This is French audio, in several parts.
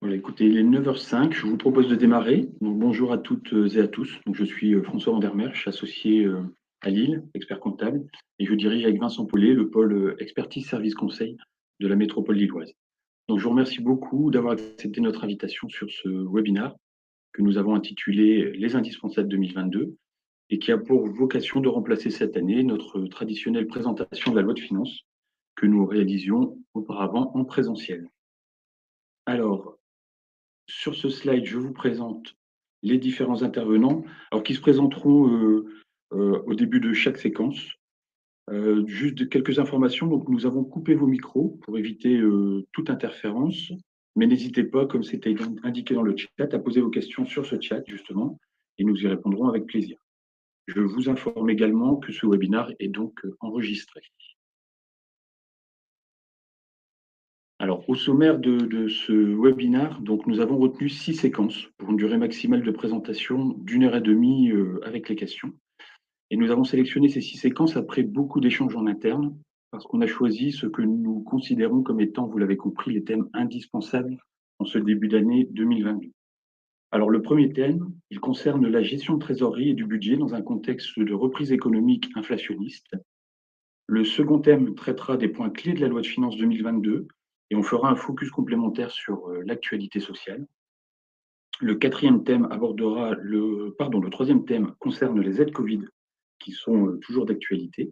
Voilà, écoutez, il est 9h05, je vous propose de démarrer. Donc, bonjour à toutes et à tous. Donc, je suis François Vandermerch, associé à Lille, expert comptable, et je dirige avec Vincent Paulet le pôle expertise service conseil de la métropole lilloise. Donc, je vous remercie beaucoup d'avoir accepté notre invitation sur ce webinaire que nous avons intitulé Les indispensables 2022 et qui a pour vocation de remplacer cette année notre traditionnelle présentation de la loi de finances que nous réalisions auparavant en présentiel. Alors, sur ce slide, je vous présente les différents intervenants, alors qui se présenteront au début de chaque séquence. Juste quelques informations, donc nous avons coupé vos micros pour éviter toute interférence, mais n'hésitez pas, comme c'était indiqué dans le chat, à poser vos questions sur ce chat justement, et nous y répondrons avec plaisir. Je vous informe également que ce webinaire est donc enregistré. Alors, au sommaire de ce webinaire, donc, nous avons retenu 6 séquences pour une durée maximale de présentation d'1 h 30 avec les questions. Et nous avons sélectionné ces 6 séquences après beaucoup d'échanges en interne, parce qu'on a choisi ce que nous considérons comme étant, vous l'avez compris, les thèmes indispensables en ce début d'année 2022. Alors, le premier thème, il concerne la gestion de trésorerie et du budget dans un contexte de reprise économique inflationniste. Le second thème traitera des points clés de la loi de finances 2022 et on fera un focus complémentaire sur l'actualité sociale. Le troisième thème concerne les aides Covid qui sont toujours d'actualité.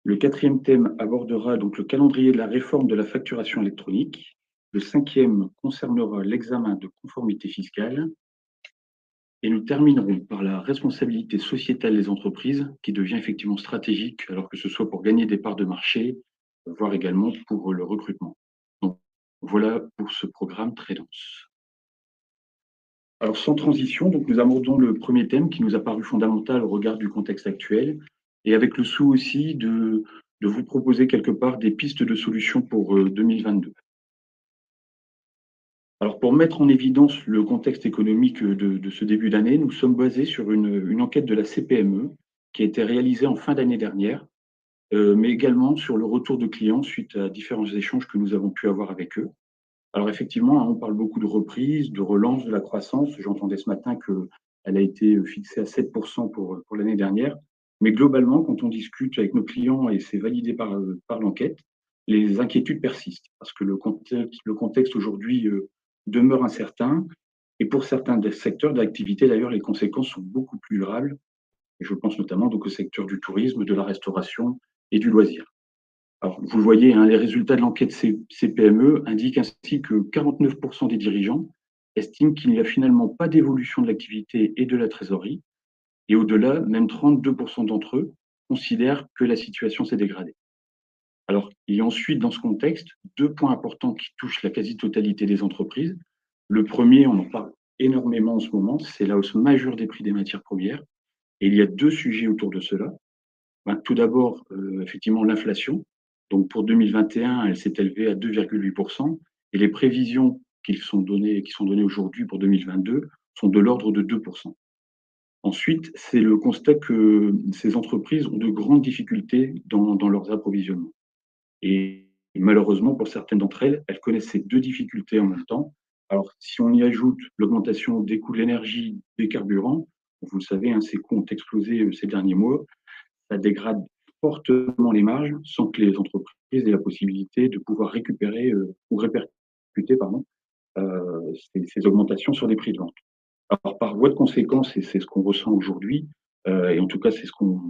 Le quatrième thème abordera donc le calendrier de la réforme de la facturation électronique. Le cinquième concernera l'examen de conformité fiscale. Et nous terminerons par la responsabilité sociétale des entreprises, qui devient effectivement stratégique, alors que ce soit pour gagner des parts de marché, voire également pour le recrutement. Donc, voilà pour ce programme très dense. Alors, sans transition, donc nous abordons le premier thème qui nous a paru fondamental au regard du contexte actuel, et avec le souci aussi de vous proposer quelque part des pistes de solutions pour 2022. Alors, pour mettre en évidence le contexte économique de ce début d'année, nous sommes basés sur une enquête de la CPME qui a été réalisée en fin d'année dernière, mais également sur le retour de clients suite à différents échanges que nous avons pu avoir avec eux. Alors effectivement, hein, on parle beaucoup de reprise, de relance de la croissance. J'entendais ce matin qu'elle a été fixée à 7% pour l'année dernière. Mais globalement, quand on discute avec nos clients et c'est validé par l'enquête, les inquiétudes persistent parce que le contexte aujourd'hui demeure incertain. Et pour certains des secteurs d'activité, d'ailleurs, les conséquences sont beaucoup plus durables. Et je pense notamment donc au secteur du tourisme, de la restauration et du loisir. Alors, vous le voyez, hein, les résultats de l'enquête CPME indiquent ainsi que 49% des dirigeants estiment qu'il n'y a finalement pas d'évolution de l'activité et de la trésorerie. Et au-delà, même 32% d'entre eux considèrent que la situation s'est dégradée. Alors, il y a ensuite, dans ce contexte, deux points importants qui touchent la quasi-totalité des entreprises. Le premier, on en parle énormément en ce moment, c'est la hausse majeure des prix des matières premières. Et il y a deux sujets autour de cela. Ben, tout d'abord, effectivement, l'inflation. Donc pour 2021, elle s'est élevée à 2,8% et les prévisions qui sont données aujourd'hui pour 2022 sont de l'ordre de 2%. Ensuite, c'est le constat que ces entreprises ont de grandes difficultés dans leurs approvisionnements. Et malheureusement, pour certaines d'entre elles, elles connaissent ces deux difficultés en même temps. Alors, si on y ajoute l'augmentation des coûts de l'énergie, des carburants, vous le savez, hein, ces coûts ont explosé ces derniers mois, ça dégrade fortement les marges sans que les entreprises aient la possibilité de pouvoir récupérer ou répercuter ces augmentations sur les prix de vente. Alors, par voie de conséquence, et c'est ce qu'on ressent aujourd'hui, et en tout cas c'est ce qu'on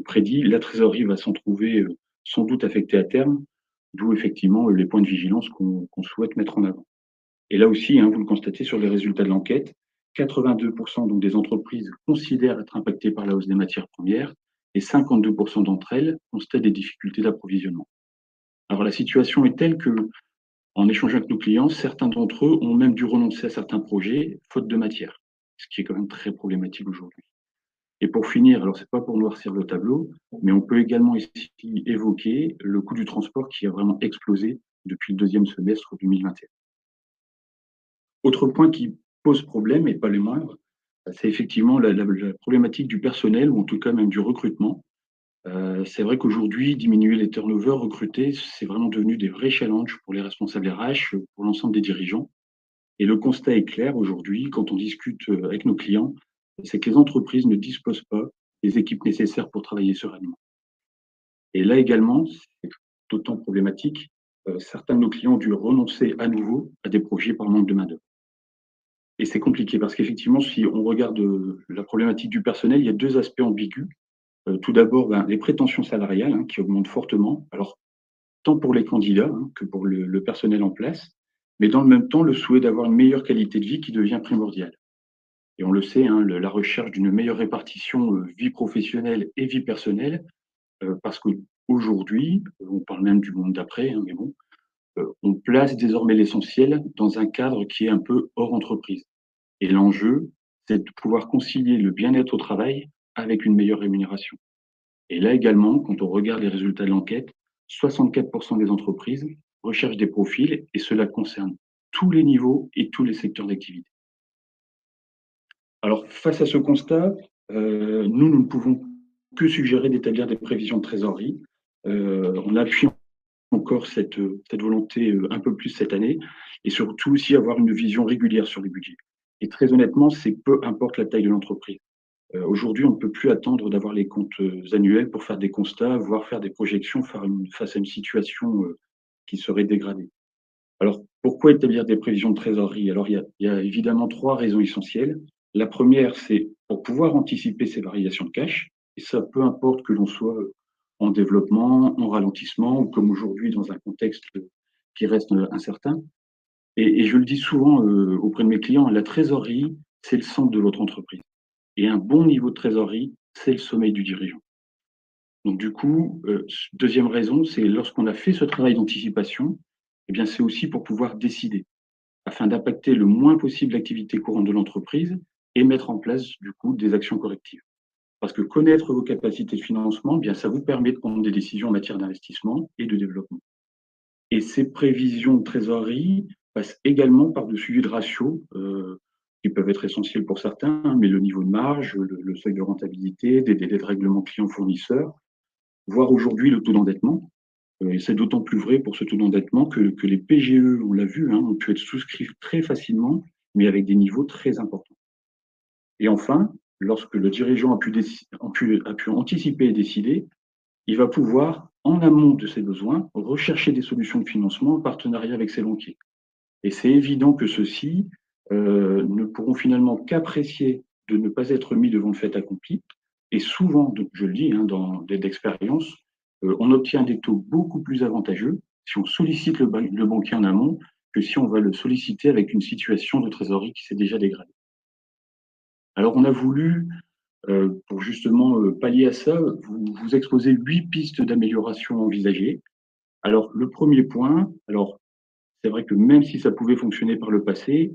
prédit, la trésorerie va s'en trouver sans doute affectée à terme, d'où effectivement les points de vigilance qu'on souhaite mettre en avant. Et là aussi, hein, vous le constatez sur les résultats de l'enquête, 82% donc des entreprises considèrent être impactées par la hausse des matières premières et 52% d'entre elles constatent des difficultés d'approvisionnement. Alors la situation est telle que, en échangeant avec nos clients, certains d'entre eux ont même dû renoncer à certains projets faute de matière, ce qui est quand même très problématique aujourd'hui. Et pour finir, alors c'est pas pour noircir le tableau, mais on peut également ici évoquer le coût du transport qui a vraiment explosé depuis le deuxième semestre 2021. Autre point qui pose problème, et pas les moindres, c'est effectivement la problématique du personnel, ou en tout cas même du recrutement. C'est vrai qu'aujourd'hui, diminuer les turnovers, recruter, c'est vraiment devenu des vrais challenges pour les responsables RH, pour l'ensemble des dirigeants. Et le constat est clair aujourd'hui, quand on discute avec nos clients, c'est que les entreprises ne disposent pas des équipes nécessaires pour travailler sereinement. Et là également, c'est d'autant problématique, certains de nos clients ont dû renoncer à nouveau à des projets par manque de main-d'œuvre. Et c'est compliqué parce qu'effectivement, si on regarde, la problématique du personnel, il y a 2 aspects ambigus. Tout d'abord, ben, les prétentions salariales, hein, qui augmentent fortement. Alors, tant pour les candidats, hein, que pour le personnel en place, mais dans le même temps, le souhait d'avoir une meilleure qualité de vie qui devient primordial. Et on le sait, hein, la recherche d'une meilleure répartition vie professionnelle et vie personnelle, parce qu'aujourd'hui, on parle même du monde d'après, hein, mais bon, on place désormais l'essentiel dans un cadre qui est un peu hors entreprise. Et l'enjeu, c'est de pouvoir concilier le bien-être au travail avec une meilleure rémunération. Et là également, quand on regarde les résultats de l'enquête, 64% des entreprises recherchent des profils et cela concerne tous les niveaux et tous les secteurs d'activité. Alors, face à ce constat, nous ne pouvons que suggérer d'établir des prévisions de trésorerie. On appuie encore cette volonté un peu plus cette année et surtout aussi avoir une vision régulière sur les budgets. Et très honnêtement, c'est peu importe la taille de l'entreprise. Aujourd'hui, on ne peut plus attendre d'avoir les comptes annuels pour faire des constats, voire faire des projections face à une situation qui serait dégradée. Alors, pourquoi établir des prévisions de trésorerie? Alors, il y a évidemment trois raisons essentielles. La première, c'est pour pouvoir anticiper ces variations de cash, et ça, peu importe que l'on soit en développement, en ralentissement, ou comme aujourd'hui dans un contexte qui reste incertain. Et je le dis souvent auprès de mes clients, la trésorerie, c'est le centre de votre entreprise. Et un bon niveau de trésorerie, c'est le sommeil du dirigeant. Donc du coup, deuxième raison, c'est lorsqu'on a fait ce travail d'anticipation, eh bien, c'est aussi pour pouvoir décider, afin d'impacter le moins possible l'activité courante de l'entreprise et mettre en place, du coup, des actions correctives. Parce que connaître vos capacités de financement, eh bien, ça vous permet de prendre des décisions en matière d'investissement et de développement. Et ces prévisions de trésorerie passent également par le suivi de ratios qui peuvent être essentiels pour certains, hein, mais le niveau de marge, le seuil de rentabilité, des délais de règlement client-fournisseur, voire aujourd'hui le taux d'endettement. Et c'est d'autant plus vrai pour ce taux d'endettement que les PGE, on l'a vu, hein, ont pu être souscrits très facilement, mais avec des niveaux très importants. Et enfin, lorsque le dirigeant a pu anticiper et décider, il va pouvoir, en amont de ses besoins, rechercher des solutions de financement en partenariat avec ses banquiers. Et c'est évident que ceux-ci ne pourront finalement qu'apprécier de ne pas être mis devant le fait accompli. Et souvent, donc, je le dis hein, d'expérience, on obtient des taux beaucoup plus avantageux si on sollicite le banquier en amont que si on va le solliciter avec une situation de trésorerie qui s'est déjà dégradée. Alors, on a voulu, pour justement pallier à ça, vous exposer 8 pistes d'amélioration envisagées. Alors, le premier point, alors c'est vrai que même si ça pouvait fonctionner par le passé,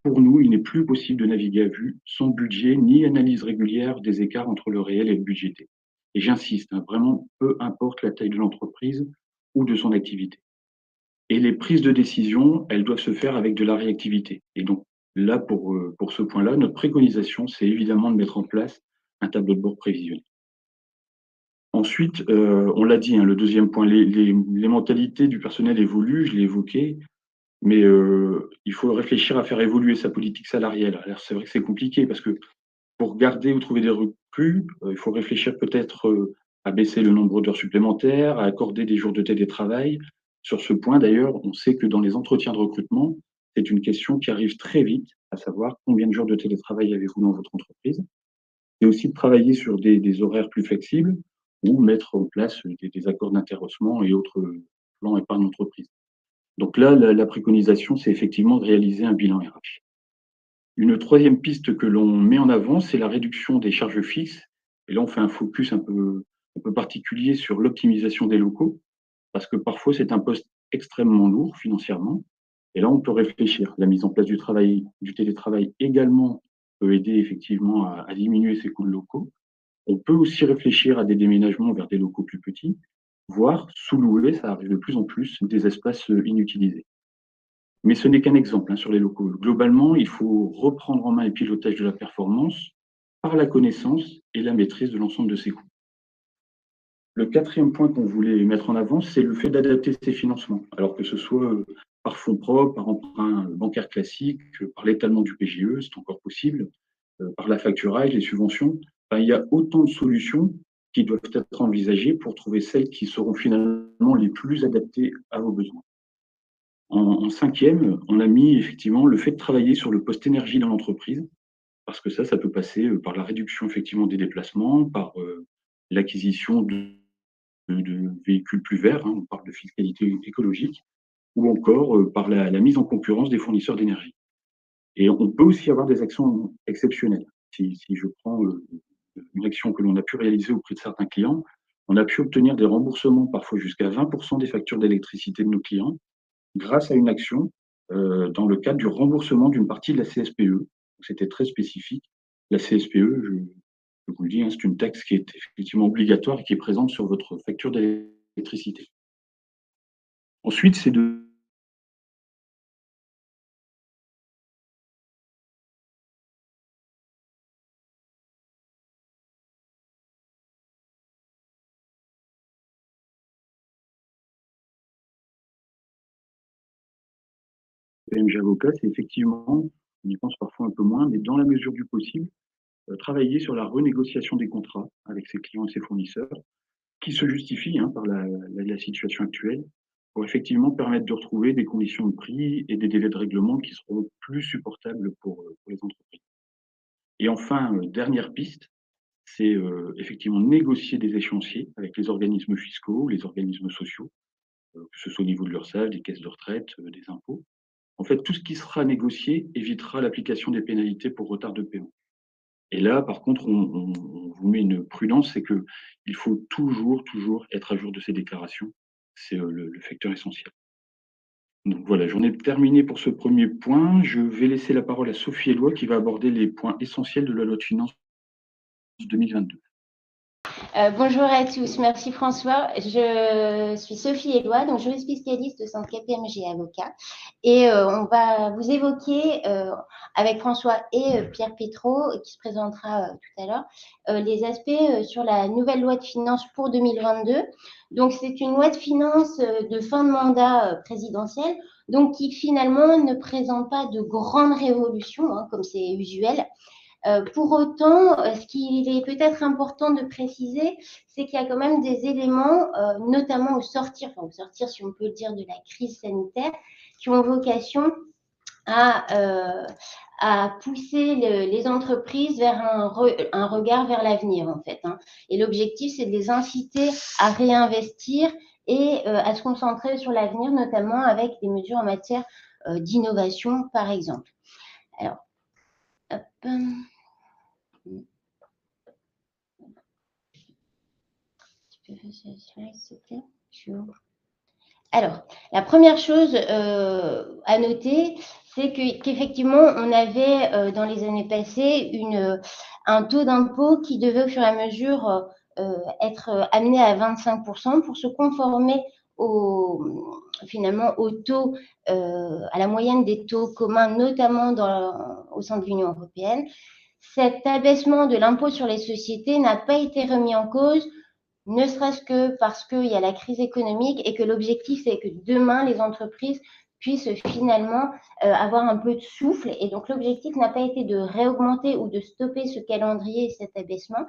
pour nous, il n'est plus possible de naviguer à vue, sans budget ni analyse régulière des écarts entre le réel et le budgété. Et j'insiste, hein, vraiment, peu importe la taille de l'entreprise ou de son activité. Et les prises de décision, elles doivent se faire avec de la réactivité. Et donc, là, pour ce point-là, notre préconisation, c'est évidemment de mettre en place un tableau de bord prévisionnel. Ensuite, on l'a dit, hein, le deuxième point, les mentalités du personnel évoluent, je l'ai évoqué. Mais il faut réfléchir à faire évoluer sa politique salariale. Alors c'est vrai que c'est compliqué parce que pour garder ou trouver des recrues, il faut réfléchir peut-être, à baisser le nombre d'heures supplémentaires, à accorder des jours de télétravail. Sur ce point d'ailleurs, on sait que dans les entretiens de recrutement, c'est une question qui arrive très vite, à savoir combien de jours de télétravail avez-vous dans votre entreprise? Et aussi de travailler sur des horaires plus flexibles ou mettre en place, des accords d'intéressement et autres, plans épargne entreprise. Donc là, la préconisation, c'est effectivement de réaliser un bilan RH. Une troisième piste que l'on met en avant, c'est la réduction des charges fixes. Et là, on fait un focus un peu particulier sur l'optimisation des locaux, parce que parfois, c'est un poste extrêmement lourd financièrement. Et là, on peut réfléchir. La mise en place du télétravail également peut aider effectivement à diminuer ces coûts de locaux. On peut aussi réfléchir à des déménagements vers des locaux plus petits, voire sous-louer, ça arrive de plus en plus, des espaces inutilisés. Mais ce n'est qu'un exemple hein, sur les locaux. Globalement, il faut reprendre en main le pilotage de la performance par la connaissance et la maîtrise de l'ensemble de ses coûts. Le quatrième point qu'on voulait mettre en avant, c'est le fait d'adapter ses financements. Alors que ce soit par fonds propres, par emprunt bancaire classique, par l'étalement du PGE, c'est encore possible, par l'affacturage, les subventions. Enfin, il y a autant de solutions qui doivent être envisagées pour trouver celles qui seront finalement les plus adaptées à vos besoins. En cinquième, on a mis effectivement le fait de travailler sur le poste énergie dans l'entreprise, parce que ça peut passer par la réduction effectivement des déplacements, par l'acquisition de véhicules plus verts, hein, on parle de fiscalité écologique, ou encore par la mise en concurrence des fournisseurs d'énergie. Et on peut aussi avoir des actions exceptionnelles. Si je prends une action que l'on a pu réaliser auprès de certains clients, on a pu obtenir des remboursements, parfois jusqu'à 20% des factures d'électricité de nos clients, grâce à une action dans le cadre du remboursement d'une partie de la CSPE. C'était très spécifique. La CSPE, je vous le dis, hein, c'est une taxe qui est effectivement obligatoire et qui est présente sur votre facture d'électricité. Ensuite, c'est de PMG Avocat, c'est effectivement, on y pense parfois un peu moins, mais dans la mesure du possible, travailler sur la renégociation des contrats avec ses clients et ses fournisseurs, qui se justifie hein, par la situation actuelle, pour effectivement permettre de retrouver des conditions de prix et des délais de règlement qui seront plus supportables pour les entreprises. Et enfin, dernière piste, c'est effectivement négocier des échéanciers avec les organismes fiscaux, les organismes sociaux, que ce soit au niveau de l'URSSAF, des caisses de retraite, des impôts. En fait, tout ce qui sera négocié évitera l'application des pénalités pour retard de paiement. Et là, par contre, on vous met une prudence, c'est qu'il faut toujours être à jour de ces déclarations. C'est le facteur essentiel. Donc voilà, j'en ai terminé pour ce premier point. Je vais laisser la parole à Sophie Éloi qui va aborder les points essentiels de la loi de finances 2022. Bonjour à tous, merci François. Je suis Sophie Éloi, donc juriste spécialiste au sein de KPMG Avocat. Et on va vous évoquer avec François et Pierre Pétraud, qui se présentera tout à l'heure, les aspects sur la nouvelle loi de finances pour 2022. Donc c'est une loi de finances de fin de mandat présidentiel, donc qui finalement ne présente pas de grandes révolutions, hein, comme c'est usuel. Pour autant, ce qu'il est peut-être important de préciser, c'est qu'il y a quand même des éléments, notamment au sortir si on peut le dire, de la crise sanitaire, qui ont vocation à pousser les entreprises vers un regard vers l'avenir, en fait. Hein. Et l'objectif, c'est de les inciter à réinvestir et à se concentrer sur l'avenir, notamment avec des mesures en matière d'innovation, par exemple. Alors, hop. Alors, la première chose à noter, c'est qu'effectivement, on avait dans les années passées un taux d'impôt qui devait au fur et à mesure être amené à 25% pour se conformer finalement au taux, à la moyenne des taux communs, notamment au sein de l'Union européenne. Cet abaissement de l'impôt sur les sociétés n'a pas été remis en cause, ne serait-ce que parce qu'il y a la crise économique et que l'objectif, c'est que demain, les entreprises puissent finalement avoir un peu de souffle. Et donc, l'objectif n'a pas été de réaugmenter ou de stopper ce calendrier et cet abaissement.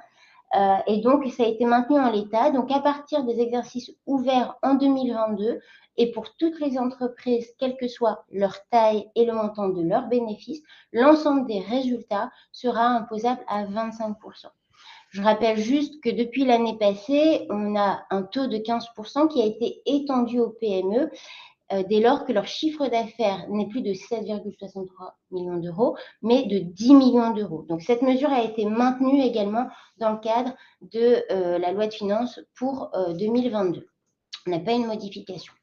Et donc, ça a été maintenu en l'état. Donc, à partir des exercices ouverts en 2022, et pour toutes les entreprises, quelle que soit leur taille et le montant de leurs bénéfices, l'ensemble des résultats sera imposable à 25%. Je rappelle juste que depuis l'année passée, on a un taux de 15% qui a été étendu aux PME dès lors que leur chiffre d'affaires n'est plus de 7,63 millions d'euros, mais de 10 millions d'euros. Donc cette mesure a été maintenue également dans le cadre de la loi de finances pour 2022. On n'a pas une modification.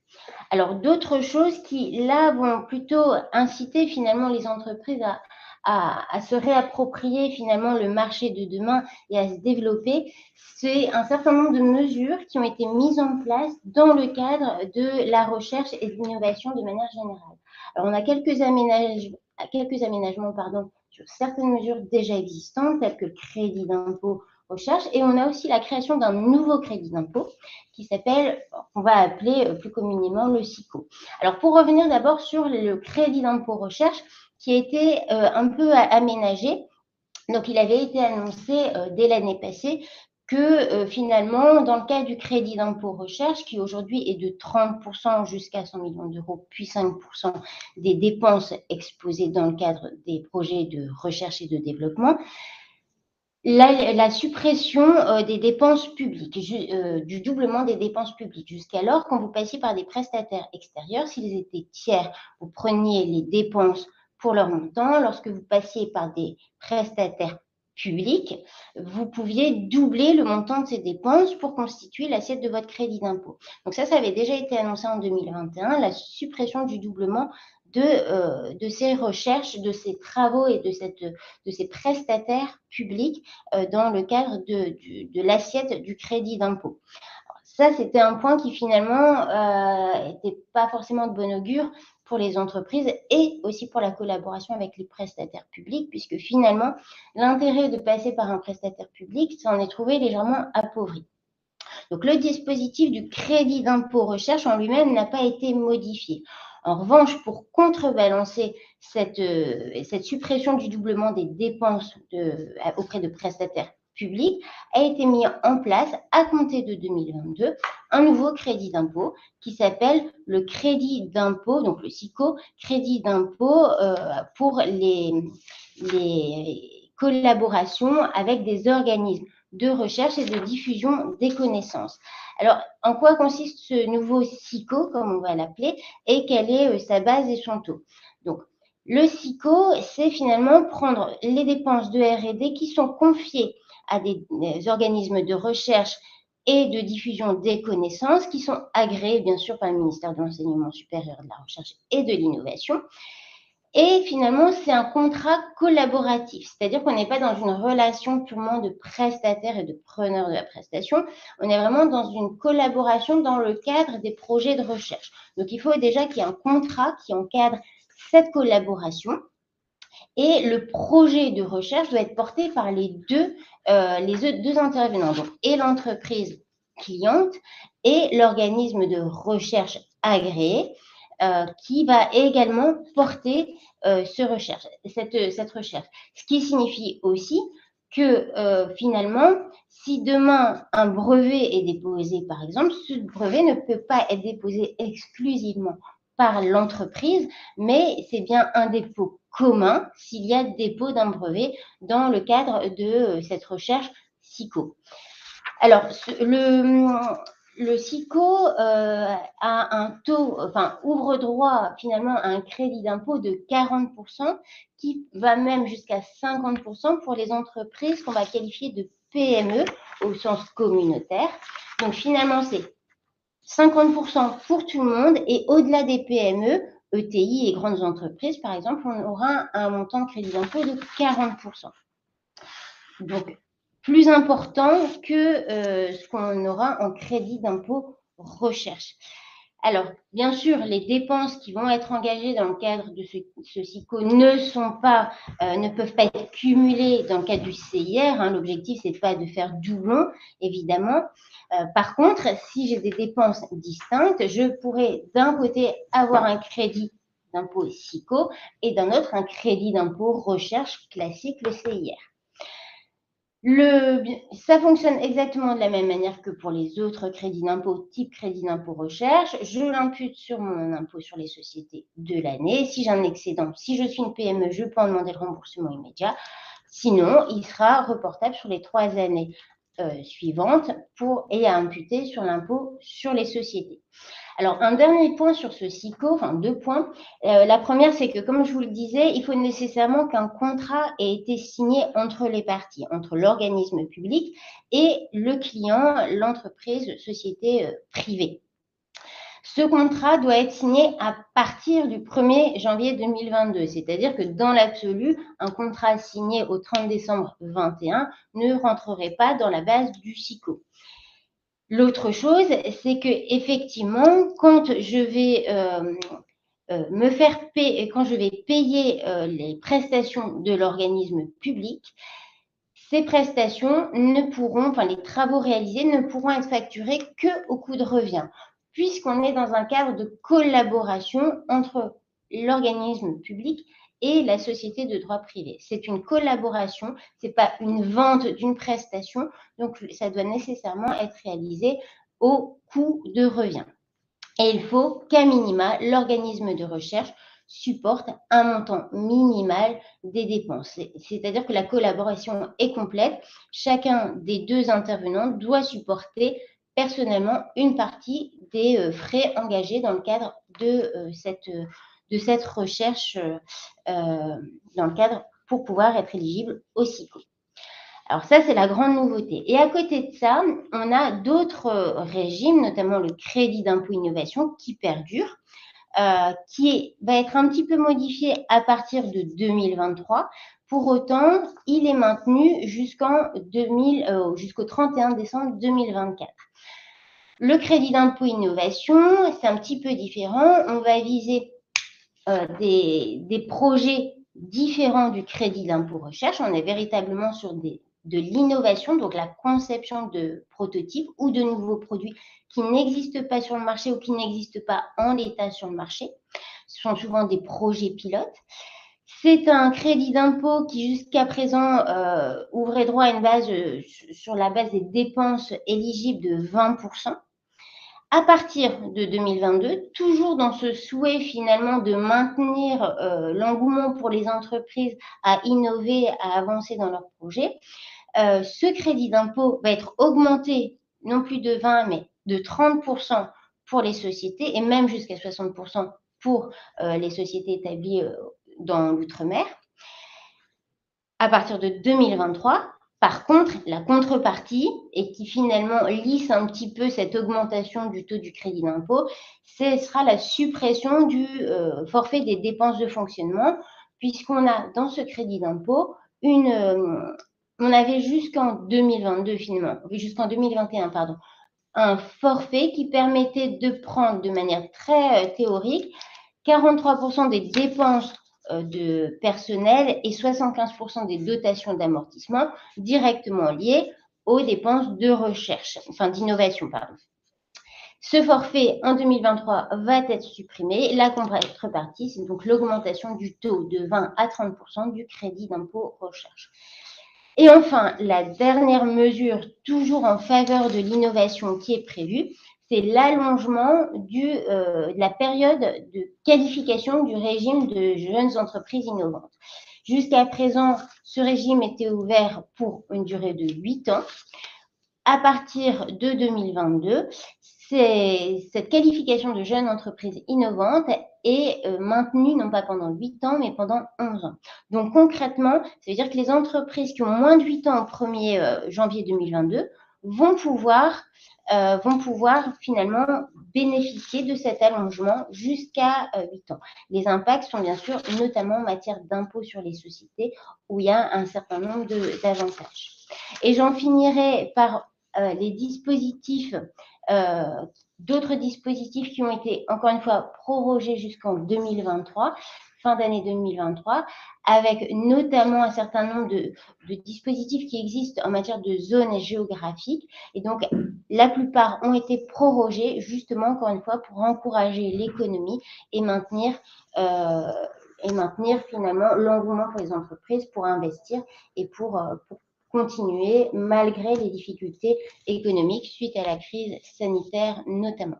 Alors d'autres choses qui, là, vont plutôt inciter finalement les entreprises à se réapproprier finalement le marché de demain et à se développer, c'est un certain nombre de mesures qui ont été mises en place dans le cadre de la recherche et de l'innovation de manière générale. Alors on a quelques aménagements sur certaines mesures déjà existantes, telles que le crédit d'impôt recherche. Et on a aussi la création d'un nouveau crédit d'impôt qui s'appelle, qu'on va appeler plus communément le SICO. Alors, pour revenir d'abord sur le crédit d'impôt recherche qui a été un peu aménagé. Donc, il avait été annoncé dès l'année passée que finalement, dans le cas du crédit d'impôt recherche, qui aujourd'hui est de 30% jusqu'à 100 millions d'euros, puis 5% des dépenses exposées dans le cadre des projets de recherche et de développement, la suppression des dépenses publiques, du doublement des dépenses publiques. Jusqu'alors, quand vous passiez par des prestataires extérieurs, s'ils étaient tiers, vous preniez les dépenses pour leur montant. Lorsque vous passiez par des prestataires publics, vous pouviez doubler le montant de ces dépenses pour constituer l'assiette de votre crédit d'impôt. Donc ça avait déjà été annoncé en 2021, la suppression du doublement de ces recherches, de ces travaux et de ces prestataires publics dans le cadre de l'assiette du crédit d'impôt. Ça, c'était un point qui finalement n'était pas forcément de bon augure pour les entreprises et aussi pour la collaboration avec les prestataires publics, puisque finalement, l'intérêt de passer par un prestataire public s'en est trouvé légèrement appauvri. Donc, le dispositif du crédit d'impôt recherche en lui-même n'a pas été modifié. En revanche, pour contrebalancer cette suppression du doublement des dépenses auprès de prestataires publics, a été mis en place, à compter de 2022, un nouveau crédit d'impôt qui s'appelle le crédit d'impôt, donc le SICO, crédit d'impôt pour les collaborations avec des organismes de recherche et de diffusion des connaissances. Alors, en quoi consiste ce nouveau SICO, comme on va l'appeler, et quelle est sa base et son taux? Donc, le SICO, c'est finalement prendre les dépenses de R&D qui sont confiées à des organismes de recherche et de diffusion des connaissances qui sont agréés, bien sûr, par le ministère de l'Enseignement supérieur, de la Recherche et de l'Innovation. Et finalement, c'est un contrat collaboratif, c'est-à-dire qu'on n'est pas dans une relation purement de prestataire et de preneur de la prestation, on est vraiment dans une collaboration dans le cadre des projets de recherche. Donc, il faut déjà qu'il y ait un contrat qui encadre cette collaboration et le projet de recherche doit être porté par les deux intervenants, donc et l'entreprise cliente et l'organisme de recherche agréé, qui va également porter cette recherche. Ce qui signifie aussi que finalement, si demain un brevet est déposé, par exemple, ce brevet ne peut pas être déposé exclusivement par l'entreprise, mais c'est bien un dépôt commun s'il y a dépôt d'un brevet dans le cadre de cette recherche SICO. Alors, le SICO a un taux, ouvre droit finalement à un crédit d'impôt de 40%, qui va même jusqu'à 50% pour les entreprises qu'on va qualifier de PME au sens communautaire. Donc finalement, c'est 50% pour tout le monde et au-delà des PME, ETI et grandes entreprises, par exemple, on aura un montant de crédit d'impôt de 40%. Donc, plus important que ce qu'on aura en crédit d'impôt recherche. Alors, bien sûr, les dépenses qui vont être engagées dans le cadre de ce SICO ne peuvent pas être cumulées dans le cadre du CIR. L'objectif, c'est pas de faire doublon, évidemment. Par contre, si j'ai des dépenses distinctes, je pourrais d'un côté avoir un crédit d'impôt SICO et d'un autre un crédit d'impôt recherche classique, le CIR. Ça fonctionne exactement de la même manière que pour les autres crédits d'impôt, type crédit d'impôt recherche. Je l'impute sur mon impôt sur les sociétés de l'année. Si j'ai un excédent, si je suis une PME, je peux en demander le remboursement immédiat. Sinon, il sera reportable sur les 3 années suivantes et à imputer sur l'impôt sur les sociétés. Alors, un dernier point sur ce SICO, 2 points. La première, c'est que, comme je vous le disais, il faut nécessairement qu'un contrat ait été signé entre les parties, entre l'organisme public et le client, l'entreprise, société privée. Ce contrat doit être signé à partir du 1er janvier 2022, c'est-à-dire que dans l'absolu, un contrat signé au 30 décembre 2021 ne rentrerait pas dans la base du SICO. L'autre chose, c'est que effectivement, quand je vais payer les prestations de l'organisme public, ces prestations ne pourront, enfin les travaux réalisés ne pourront être facturés qu'au coût de revient, puisqu'on est dans un cadre de collaboration entre l'organisme public et la société de droit privé. C'est une collaboration, ce n'est pas une vente d'une prestation, donc ça doit nécessairement être réalisé au coût de revient. Et il faut qu'à minima, l'organisme de recherche supporte un montant minimal des dépenses. C'est-à-dire que la collaboration est complète. Chacun des deux intervenants doit supporter personnellement une partie des frais engagés dans le cadre de cette recherche, dans le cadre pour pouvoir être éligible au CICO. Alors ça, c'est la grande nouveauté. Et à côté de ça, on a d'autres régimes, notamment le crédit d'impôt innovation, qui perdure, qui va être un petit peu modifié à partir de 2023. Pour autant, il est maintenu jusqu'au 31 décembre 2024. Le crédit d'impôt innovation, c'est un petit peu différent. On va viser des projets différents du crédit d'impôt recherche. On est véritablement sur de l'innovation, donc la conception de prototypes ou de nouveaux produits qui n'existent pas sur le marché ou qui n'existent pas en l'état sur le marché. Ce sont souvent des projets pilotes. C'est un crédit d'impôt qui, jusqu'à présent, ouvrait droit à une base sur la base des dépenses éligibles de 20%. À partir de 2022, toujours dans ce souhait finalement de maintenir l'engouement pour les entreprises à innover, à avancer dans leurs projets, ce crédit d'impôt va être augmenté, non plus de 20, mais de 30% pour les sociétés et même jusqu'à 60% pour les sociétés établies dans l'outre-mer. À partir de 2023, par contre, la contrepartie, et qui finalement lisse un petit peu cette augmentation du taux du crédit d'impôt, ce sera la suppression du forfait des dépenses de fonctionnement, puisqu'on a dans ce crédit d'impôt on avait jusqu'en 2022 finalement, jusqu'en 2021, pardon, un forfait qui permettait de prendre de manière très théorique 43% des dépenses de personnel et 75% des dotations d'amortissement directement liées aux dépenses de recherche, enfin d'innovation, pardon. Ce forfait, en 2023, va être supprimé. La contrepartie, c'est donc l'augmentation du taux de 20 à 30% du crédit d'impôt recherche. Et enfin, la dernière mesure, toujours en faveur de l'innovation qui est prévue, c'est l'allongement de la période de qualification du régime de jeunes entreprises innovantes. Jusqu'à présent, ce régime était ouvert pour une durée de 8 ans. À partir de 2022, cette qualification de jeune entreprise innovante est maintenue non pas pendant 8 ans, mais pendant 11 ans. Donc concrètement, ça veut dire que les entreprises qui ont moins de 8 ans au 1er janvier 2022 vont pouvoir finalement bénéficier de cet allongement jusqu'à 8 ans. Les impacts sont bien sûr notamment en matière d'impôt sur les sociétés, où il y a un certain nombre d'avantages. Et j'en finirai par les dispositifs, d'autres dispositifs qui ont été, encore une fois, prorogés jusqu'en 2023, fin d'année 2023, avec notamment un certain nombre de dispositifs qui existent en matière de zones géographiques. Et donc, la plupart ont été prorogés, justement, encore une fois, pour encourager l'économie et maintenir finalement l'engouement pour les entreprises pour investir et pour continuer malgré les difficultés économiques suite à la crise sanitaire notamment.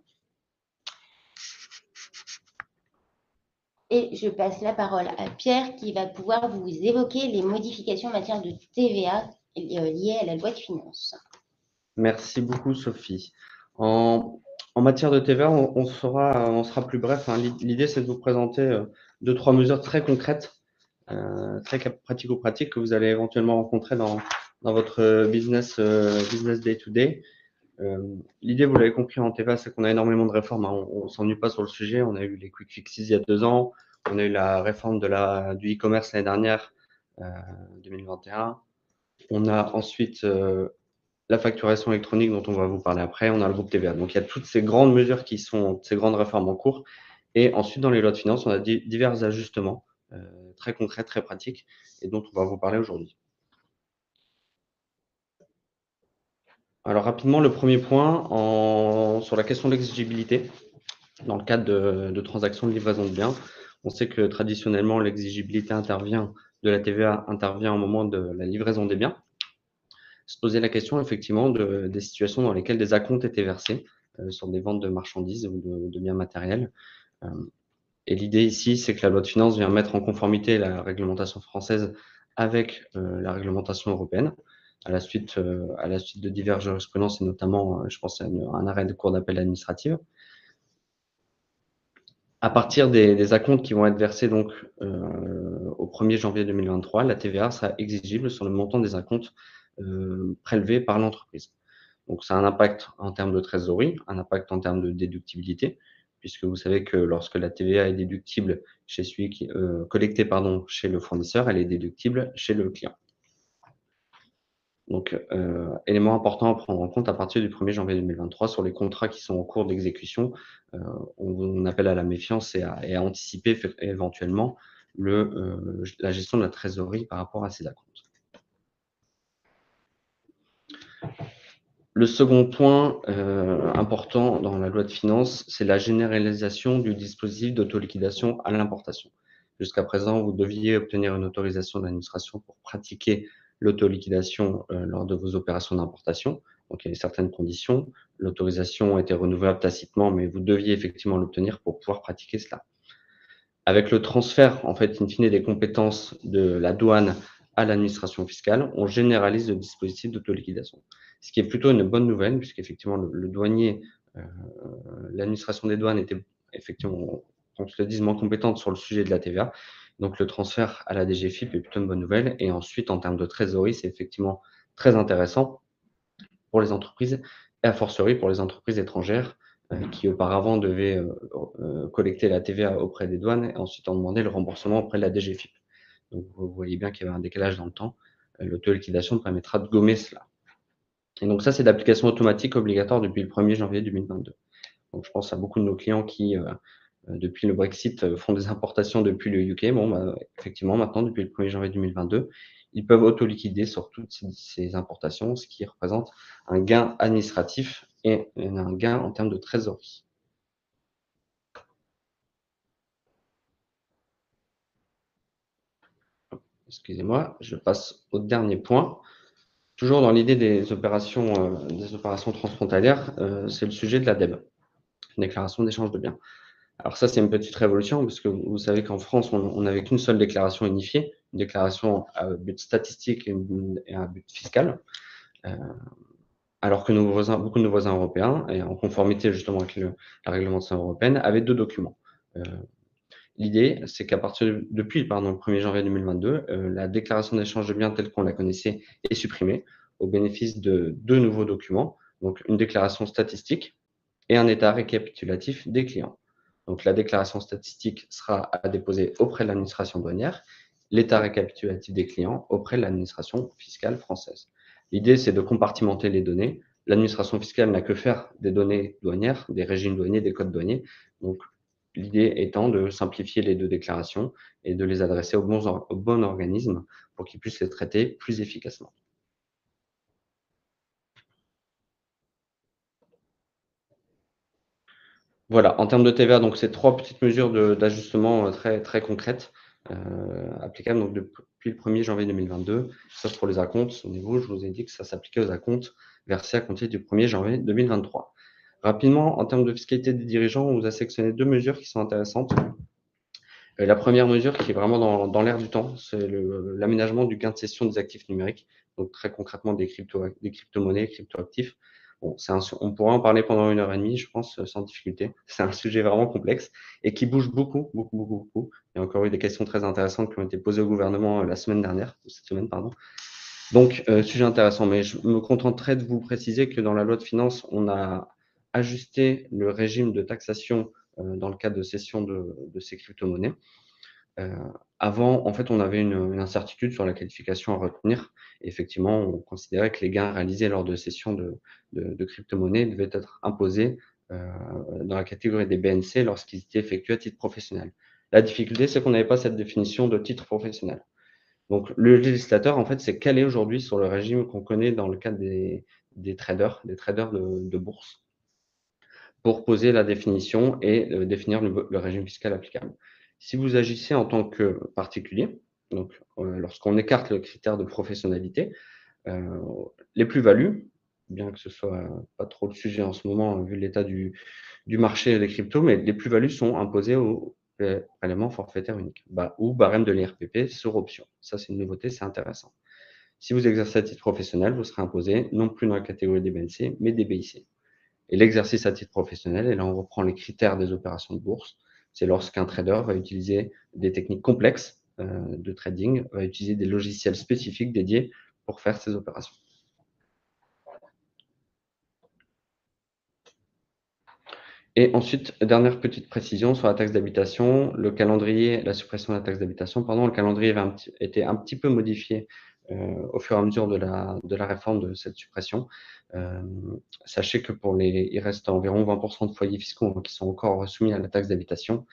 Et je passe la parole à Pierre qui va pouvoir vous évoquer les modifications en matière de TVA liées à la loi de finances. Merci beaucoup Sophie. En matière de TVA, on sera plus bref. Hein. L'idée, c'est de vous présenter 2-3 mesures très concrètes, très pratico-pratiques que vous allez éventuellement rencontrer dans votre business day-to-day. L'idée, vous l'avez compris en TVA, c'est qu'on a énormément de réformes. Hein. On s'ennuie pas sur le sujet. On a eu les quick fixes il y a 2 ans. On a eu la réforme du e-commerce l'année dernière, 2021. On a ensuite la facturation électronique dont on va vous parler après. On a le groupe TVA. Donc, il y a toutes ces grandes mesures qui sont ces grandes réformes en cours. Et ensuite, dans les lois de finances, on a divers ajustements très concrets, très pratiques et dont on va vous parler aujourd'hui. Alors rapidement, le premier point sur la question de l'exigibilité. Dans le cadre de transactions de livraison de biens, on sait que traditionnellement, l'exigibilité de la TVA intervient au moment de la livraison des biens. Se poser la question effectivement des situations dans lesquelles des acomptes étaient versés sur des ventes de marchandises ou de biens matériels. Euh, et l'idée ici, c'est que la loi de finances vient mettre en conformité la réglementation française avec la réglementation européenne, à la suite de diverses jurisprudences et notamment, je pense à un arrêt de cour d'appel administrative. À partir des acomptes qui vont être versés donc au 1er janvier 2023, la TVA sera exigible sur le montant des acomptes prélevés par l'entreprise. Donc, ça a un impact en termes de trésorerie, un impact en termes de déductibilité, puisque vous savez que lorsque la TVA est déductible chez celui qui collectée chez le fournisseur, elle est déductible chez le client. Donc, élément important à prendre en compte à partir du 1er janvier 2023 sur les contrats qui sont en cours d'exécution, on appelle à la méfiance et à anticiper éventuellement la gestion de la trésorerie par rapport à ces acomptes. Le second point important dans la loi de finances, c'est la généralisation du dispositif d'autoliquidation à l'importation. Jusqu'à présent, vous deviez obtenir une autorisation d'administration pour pratiquer l'autoliquidation lors de vos opérations d'importation. Donc, il y avait certaines conditions. L'autorisation était renouvelable tacitement, mais vous deviez effectivement l'obtenir pour pouvoir pratiquer cela. Avec le transfert, en fait, in fine, des compétences de la douane à l'administration fiscale, on généralise le dispositif d'autoliquidation. Ce qui est plutôt une bonne nouvelle, puisqu'effectivement, le douanier, l'administration des douanes était effectivement, qu'on se le dise, moins compétente sur le sujet de la TVA. Donc, le transfert à la DGFiP est plutôt une bonne nouvelle. Et ensuite, en termes de trésorerie, c'est effectivement très intéressant pour les entreprises, et a fortiori pour les entreprises étrangères qui auparavant devaient collecter la TVA auprès des douanes et ensuite en demander le remboursement auprès de la DGFiP. Donc, vous voyez bien qu'il y avait un décalage dans le temps. L'autoliquidation permettra de gommer cela. Et donc ça, c'est d'application automatique obligatoire depuis le 1er janvier 2022. Donc je pense à beaucoup de nos clients qui, depuis le Brexit, font des importations depuis le UK. Bon, effectivement, maintenant, depuis le 1er janvier 2022, ils peuvent auto-liquider sur toutes ces importations, ce qui représente un gain administratif et un gain en termes de trésorerie. Excusez-moi, je passe au dernier point. Toujours dans l'idée des opérations transfrontalières, c'est le sujet de la DEB, déclaration d'échange de biens. Alors ça, c'est une petite révolution, parce que vous savez qu'en France, on n'avait qu'une seule déclaration unifiée, une déclaration à but statistique et à but fiscal, alors que beaucoup de nos voisins européens, et en conformité justement avec la réglementation européenne, avaient deux documents. L'idée, c'est depuis le 1er janvier 2022, la déclaration d'échange de biens telle qu'on la connaissait est supprimée au bénéfice de deux nouveaux documents, donc une déclaration statistique et un état récapitulatif des clients. Donc la déclaration statistique sera à déposer auprès de l'administration douanière, l'état récapitulatif des clients auprès de l'administration fiscale française. L'idée, c'est de compartimenter les données. L'administration fiscale n'a que faire des données douanières, des régimes douaniers, des codes douaniers. Donc l'idée étant de simplifier les deux déclarations et de les adresser au bon organisme pour qu'ils puissent les traiter plus efficacement. Voilà, en termes de TVA, donc c'est trois petites mesures d'ajustement très, très concrètes applicables donc, depuis le 1er janvier 2022. Ça, c'est pour les acomptes. Souvenez-vous, je vous ai dit que ça s'appliquait aux acomptes versés à compter du 1er janvier 2023. Rapidement, en termes de fiscalité des dirigeants, on vous a sélectionné deux mesures qui sont intéressantes. La première mesure qui est vraiment dans l'air du temps, c'est l'aménagement du gain de cession des actifs numériques, donc très concrètement des crypto-monnaies, crypto-actifs. Bon, on pourrait en parler pendant 1h30, je pense, sans difficulté. C'est un sujet vraiment complexe et qui bouge beaucoup, beaucoup, beaucoup, beaucoup. Il y a encore eu des questions très intéressantes qui ont été posées au gouvernement cette semaine, pardon. Donc, sujet intéressant, mais je me contenterai de vous préciser que dans la loi de finances, on a ajusté le régime de taxation dans le cadre de cession de ces crypto-monnaies. Avant, en fait, on avait une incertitude sur la qualification à retenir. Et effectivement, on considérait que les gains réalisés lors de cession de crypto-monnaies devaient être imposés dans la catégorie des BNC lorsqu'ils étaient effectués à titre professionnel. La difficulté, c'est qu'on n'avait pas cette définition de titre professionnel. Donc, le législateur, en fait, s'est calé aujourd'hui sur le régime qu'on connaît dans le cadre des des traders de bourse, pour poser la définition et définir le régime fiscal applicable. Si vous agissez en tant que particulier, donc lorsqu'on écarte le critère de professionnalité, les plus-values, bien que ce soit pas trop le sujet en ce moment vu l'état du marché des cryptos, mais les plus-values sont imposées au prélèvement forfaitaire unique ou barème de l'IRPP sur option. Ça, c'est une nouveauté, c'est intéressant. Si vous exercez à titre professionnel, vous serez imposé non plus dans la catégorie des BNC, mais des BIC. Et l'exercice à titre professionnel, et là on reprend les critères des opérations de bourse, c'est lorsqu'un trader va utiliser des techniques complexes de trading, va utiliser des logiciels spécifiques dédiés pour faire ces opérations. Et ensuite, dernière petite précision sur la taxe d'habitation, la suppression de la taxe d'habitation, pardon, le calendrier a été un petit peu modifié au fur et à mesure de la réforme de cette suppression. Sachez que il reste environ 20% de foyers fiscaux qui sont encore soumis à la taxe d'habitation.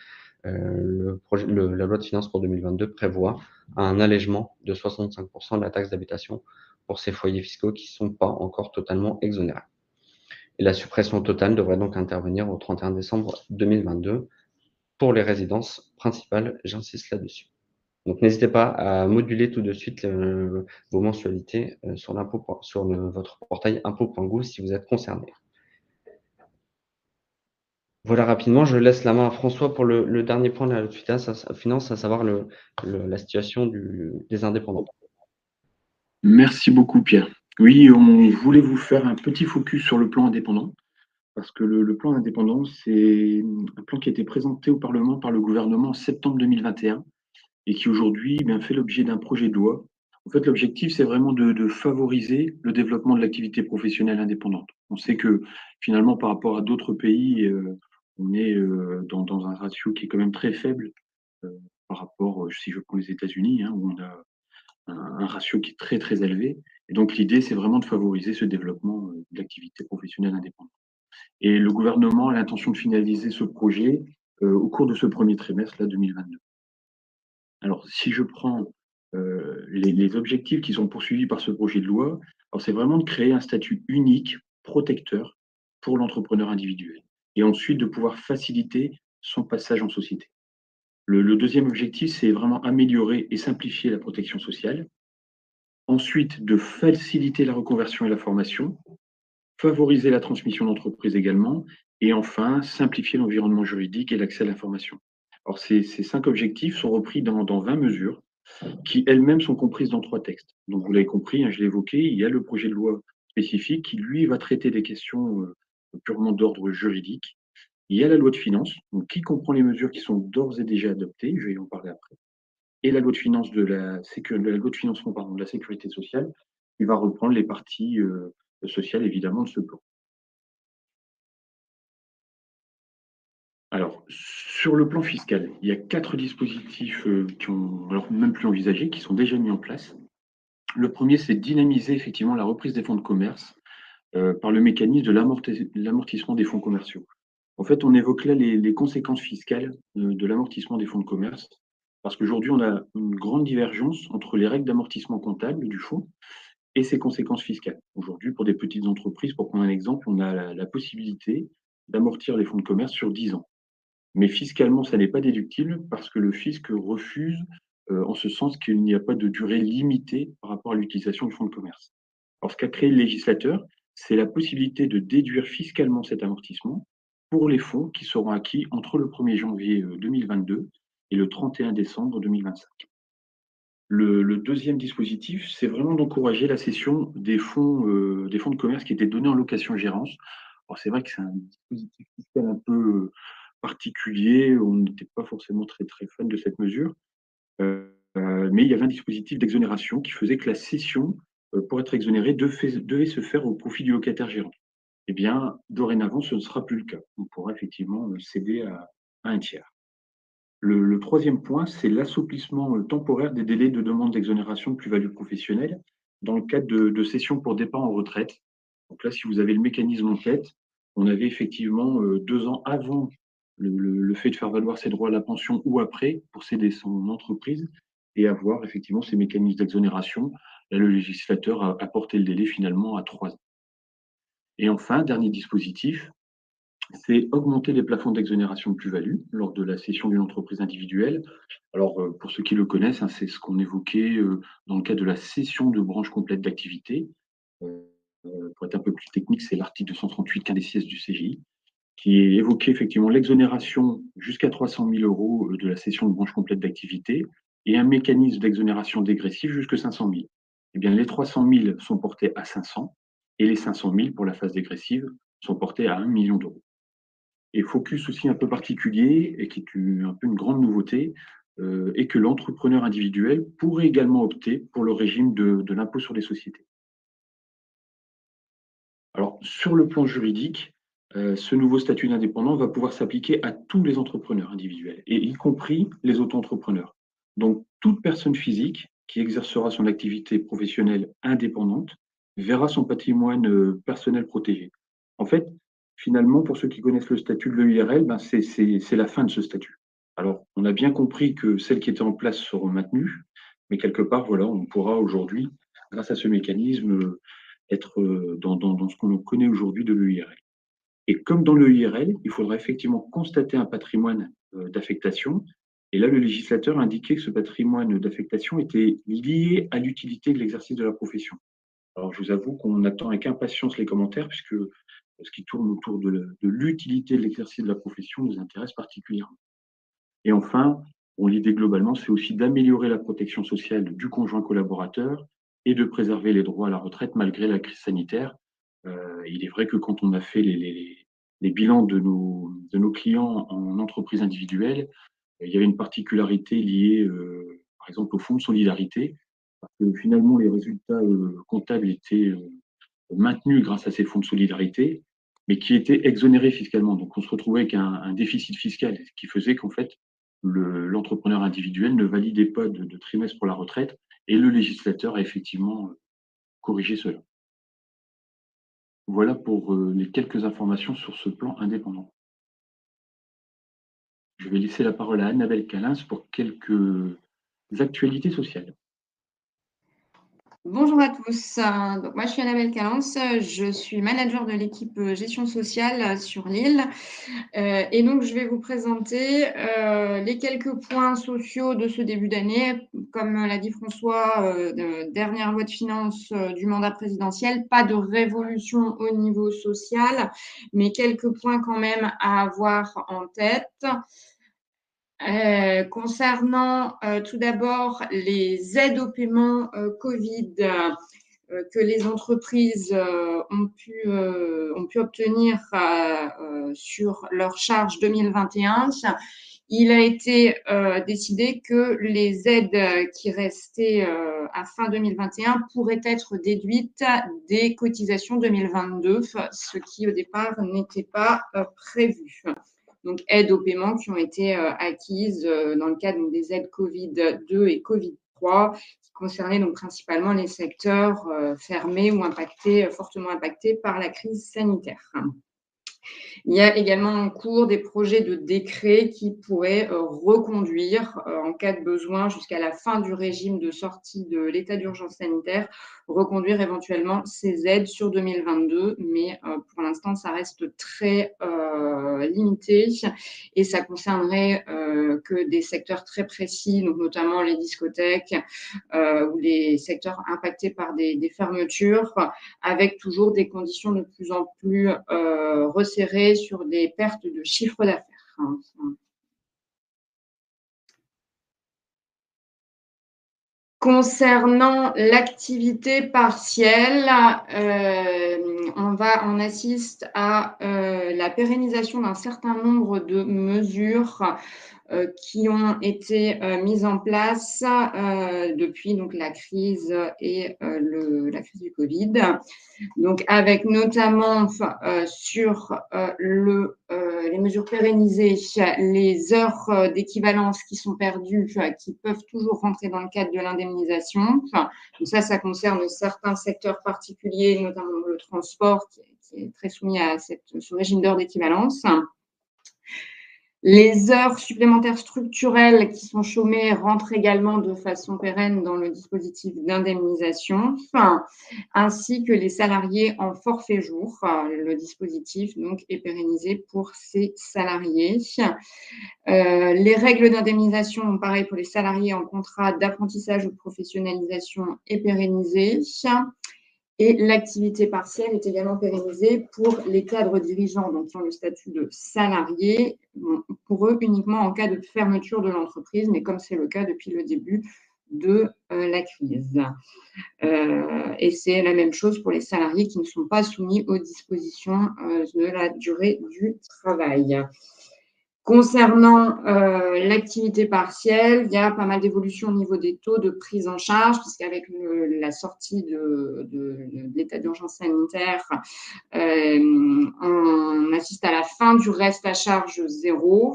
La loi de finances pour 2022 prévoit un allègement de 65% de la taxe d'habitation pour ces foyers fiscaux qui ne sont pas encore totalement exonérés. Et la suppression totale devrait donc intervenir au 31 décembre 2022 pour les résidences principales, j'insiste là-dessus. Donc n'hésitez pas à moduler tout de suite vos mensualités sur votre portail impôts.gouv si vous êtes concerné. Voilà rapidement, je laisse la main à François pour le dernier point de la loi de finances, à savoir la situation des indépendants. Merci beaucoup, Pierre. Oui, on voulait vous faire un petit focus sur le plan indépendant, parce que le plan indépendant, c'est un plan qui a été présenté au Parlement par le gouvernement en septembre 2021 et qui aujourd'hui fait l'objet d'un projet de loi. En fait, l'objectif, c'est vraiment de favoriser le développement de l'activité professionnelle indépendante. On sait que finalement, par rapport à d'autres pays, on est dans un ratio qui est quand même très faible par rapport, si je prends les États-Unis, où on a un ratio qui est très très élevé. Et donc l'idée, c'est vraiment de favoriser ce développement de l'activité professionnelle indépendante. Et le gouvernement a l'intention de finaliser ce projet au cours de ce premier trimestre là, 2022. Alors, si je prends les objectifs qui sont poursuivis par ce projet de loi, alors c'est vraiment de créer un statut unique, protecteur pour l'entrepreneur individuel, et ensuite de pouvoir faciliter son passage en société. Le deuxième objectif, c'est vraiment améliorer et simplifier la protection sociale. Ensuite, de faciliter la reconversion et la formation, favoriser la transmission d'entreprise également, et enfin, simplifier l'environnement juridique et l'accès à l'information. Alors, ces 5 objectifs sont repris dans 20 mesures qui elles-mêmes sont comprises dans 3 textes. Donc, vous l'avez compris, je l'ai évoqué, il y a le projet de loi spécifique qui, lui, va traiter des questions purement d'ordre juridique. Il y a la loi de finances, donc, qui comprend les mesures qui sont d'ores et déjà adoptées, je vais en parler après, et la loi de finances la loi de financement de la sécurité sociale, qui va reprendre les parties sociales, évidemment, de ce plan. Alors, sur le plan fiscal, il y a 4 dispositifs qui ont, alors même plus envisagés, qui sont déjà mis en place. Le premier, c'est de dynamiser effectivement la reprise des fonds de commerce par le mécanisme de l'amortissement des fonds commerciaux. En fait, on évoque là les conséquences fiscales de l'amortissement des fonds de commerce, parce qu'aujourd'hui, on a une grande divergence entre les règles d'amortissement comptable du fonds et ses conséquences fiscales. Aujourd'hui, pour des petites entreprises, pour prendre un exemple, on a la possibilité d'amortir les fonds de commerce sur 10 ans. Mais fiscalement, ça n'est pas déductible parce que le fisc refuse, en ce sens qu'il n'y a pas de durée limitée par rapport à l'utilisation du fonds de commerce. Alors, ce qu'a créé le législateur, c'est la possibilité de déduire fiscalement cet amortissement pour les fonds qui seront acquis entre le 1er janvier 2022 et le 31 décembre 2025. Le deuxième dispositif, c'est vraiment d'encourager la cession des fonds de commerce qui étaient donnés en location-gérance. Alors, c'est vrai que c'est un dispositif fiscal un peu particulier, on n'était pas forcément très, très fan de cette mesure, mais il y avait un dispositif d'exonération qui faisait que la cession, pour être exonérée, devait se faire au profit du locataire gérant. Eh bien, dorénavant, ce ne sera plus le cas. On pourra effectivement céder à un tiers. Le troisième point, c'est l'assouplissement temporaire des délais de demande d'exonération de plus-value professionnelle dans le cadre de cession pour départ en retraite. Donc là, si vous avez le mécanisme en tête, on avait effectivement 2 ans avant le fait de faire valoir ses droits à la pension ou après pour céder son entreprise et avoir effectivement ces mécanismes d'exonération. Là, le législateur a porté le délai finalement à 3 ans. Et enfin, dernier dispositif, c'est augmenter les plafonds d'exonération de plus-value lors de la cession d'une entreprise individuelle. Alors, pour ceux qui le connaissent, hein, c'est ce qu'on évoquait dans le cadre de la cession de branches complètes d'activité. Pour être un peu plus technique, c'est l'article 238 quindes du CGI, qui évoquait effectivement l'exonération jusqu'à 300 000 euros de la cession de branches complètes d'activité et un mécanisme d'exonération dégressif jusqu'à 500 000. Eh bien, les 300 000 sont portés à 500 et les 500 000 pour la phase dégressive sont portés à 1 million d'euros. Et focus aussi un peu particulier, et qui est un peu une grande nouveauté, est que l'entrepreneur individuel pourrait également opter pour le régime de l'impôt sur les sociétés. Alors, sur le plan juridique, ce nouveau statut d'indépendant va pouvoir s'appliquer à tous les entrepreneurs individuels, et y compris les auto-entrepreneurs. Donc, toute personne physique qui exercera son activité professionnelle indépendante verra son patrimoine personnel protégé. En fait, finalement, pour ceux qui connaissent le statut de l'EIRL, ben c'est la fin de ce statut. Alors, on a bien compris que celles qui étaient en place seront maintenues, mais quelque part, voilà, on pourra aujourd'hui, grâce à ce mécanisme, être dans ce qu'on connaît aujourd'hui de l'EIRL. Et comme dans l'EIRL, il faudra effectivement constater un patrimoine d'affectation. Et là, le législateur a indiqué que ce patrimoine d'affectation était lié à l'utilité de l'exercice de la profession. Alors, je vous avoue qu'on attend avec impatience les commentaires, puisque ce qui tourne autour de l'utilité de l'exercice de la profession nous intéresse particulièrement. Et enfin, l'idée globalement, c'est aussi d'améliorer la protection sociale du conjoint collaborateur et de préserver les droits à la retraite malgré la crise sanitaire. Il est vrai que quand on a fait les bilans de nos clients en entreprise individuelle, il y avait une particularité liée, par exemple, au fonds de solidarité, parce que finalement, les résultats comptables étaient maintenus grâce à ces fonds de solidarité, mais qui étaient exonérés fiscalement. Donc, on se retrouvait avec un déficit fiscal, ce qui faisait qu'en fait, l'entrepreneur individuel ne validait pas de trimestre pour la retraite, et le législateur a effectivement corrigé cela. Voilà pour les quelques informations sur ce plan indépendant. Je vais laisser la parole à Annabelle Calins pour quelques actualités sociales. Bonjour à tous. Donc moi, je suis Annabelle Calens. Je suis manager de l'équipe gestion sociale sur Lille. Et donc, je vais vous présenter les quelques points sociaux de ce début d'année. Comme l'a dit François, dernière loi de finances du mandat présidentiel, pas de révolution au niveau social, mais quelques points quand même à avoir en tête. Concernant tout d'abord les aides au paiement Covid que les entreprises ont pu obtenir sur leur charge 2021, il a été décidé que les aides qui restaient à fin 2021 pourraient être déduites des cotisations 2022, ce qui au départ n'était pas prévu. Donc, aides au paiement qui ont été acquises dans le cadre des aides Covid-2 et Covid-3, qui concernaient donc principalement les secteurs fermés ou fortement impactés par la crise sanitaire. Il y a également en cours des projets de décret qui pourraient reconduire, en cas de besoin, jusqu'à la fin du régime de sortie de l'état d'urgence sanitaire, reconduire éventuellement ces aides sur 2022. Mais pour l'instant, ça reste très limité et ça concernerait que des secteurs très précis, donc notamment les discothèques ou les secteurs impactés par des fermetures, avec toujours des conditions de plus en plus resserrées sur des pertes de chiffre d'affaires. Concernant l'activité partielle, on assiste à la pérennisation d'un certain nombre de mesures qui ont été mises en place depuis donc la crise et la crise du Covid. Donc avec notamment sur les mesures pérennisées, les heures d'équivalence qui sont perdues, qui peuvent toujours rentrer dans le cadre de l'indemnisation. Donc ça concerne certains secteurs particuliers, notamment le transport qui est très soumis à ce régime d'heures d'équivalence. Les heures supplémentaires structurelles qui sont chômées rentrent également de façon pérenne dans le dispositif d'indemnisation, ainsi que les salariés en forfait jour. Le dispositif donc est pérennisé pour ces salariés. Les règles d'indemnisation, pareil pour les salariés en contrat d'apprentissage ou de professionnalisation, est pérennisée. Et l'activité partielle est également pérennisée pour les cadres dirigeants, donc qui ont le statut de salarié, pour eux uniquement en cas de fermeture de l'entreprise, mais comme c'est le cas depuis le début de la crise. Et c'est la même chose pour les salariés qui ne sont pas soumis aux dispositions de la durée du travail. Concernant l'activité partielle, il y a pas mal d'évolutions au niveau des taux de prise en charge, puisqu'avec la sortie de l'état d'urgence sanitaire, on assiste à la fin du reste à charge zéro,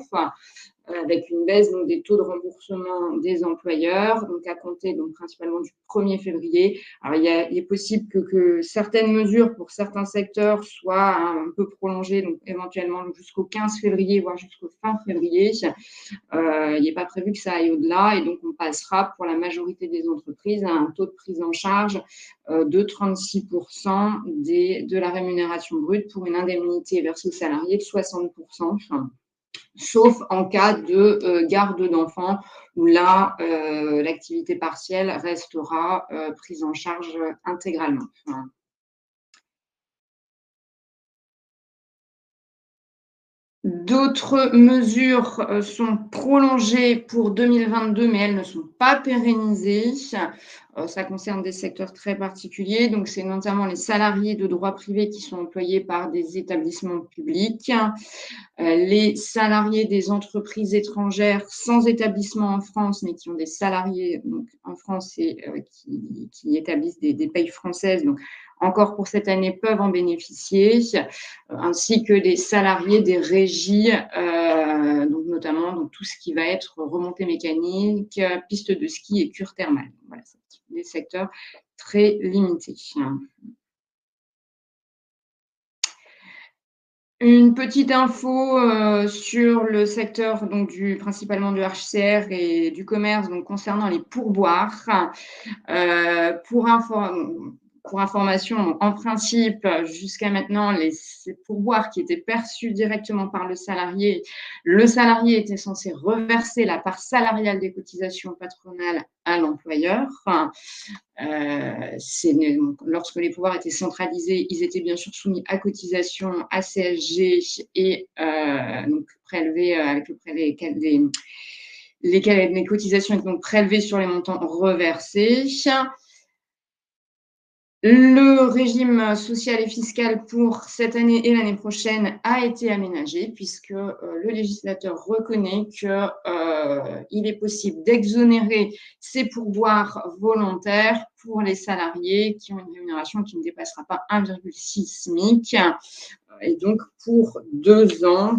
avec une baisse donc, des taux de remboursement des employeurs, donc à compter donc, principalement du 1er février. Alors, il est possible que certaines mesures pour certains secteurs soient un peu prolongées, donc éventuellement jusqu'au 15 février, voire jusqu'au fin février. Il n'est pas prévu que ça aille au-delà, et donc on passera pour la majorité des entreprises à un taux de prise en charge de 36% de la rémunération brute pour une indemnité versée aux salariés de 60%. Sauf en cas de garde d'enfants, où là, l'activité partielle restera prise en charge intégralement. D'autres mesures sont prolongées pour 2022, mais elles ne sont pas pérennisées. Ça concerne des secteurs très particuliers. Donc, c'est notamment les salariés de droit privé qui sont employés par des établissements publics, les salariés des entreprises étrangères sans établissement en France, mais qui ont des salariés donc, en France et qui établissent des payes françaises. Donc, encore pour cette année, peuvent en bénéficier, ainsi que les salariés des régies, donc notamment donc, tout ce qui va être remontée mécanique, piste de ski et cure thermale. Voilà, c'est des secteurs très limités. Une petite info sur le secteur donc, principalement du HCR et du commerce, donc, concernant les pourboires. Pour information, en principe, jusqu'à maintenant, ces pourboires qui étaient perçus directement par le salarié était censé reverser la part salariale des cotisations patronales à l'employeur. Lorsque les pouvoirs étaient centralisés, ils étaient bien sûr soumis à cotisation, à CSG et donc prélevés avec les cotisations étaient donc prélevées sur les montants reversés. Le régime social et fiscal pour cette année et l'année prochaine a été aménagé puisque le législateur reconnaît qu'il est possible d'exonérer ces pourboires volontaires pour les salariés qui ont une rémunération qui ne dépassera pas 1,6 SMIC. Et donc, pour 2 ans,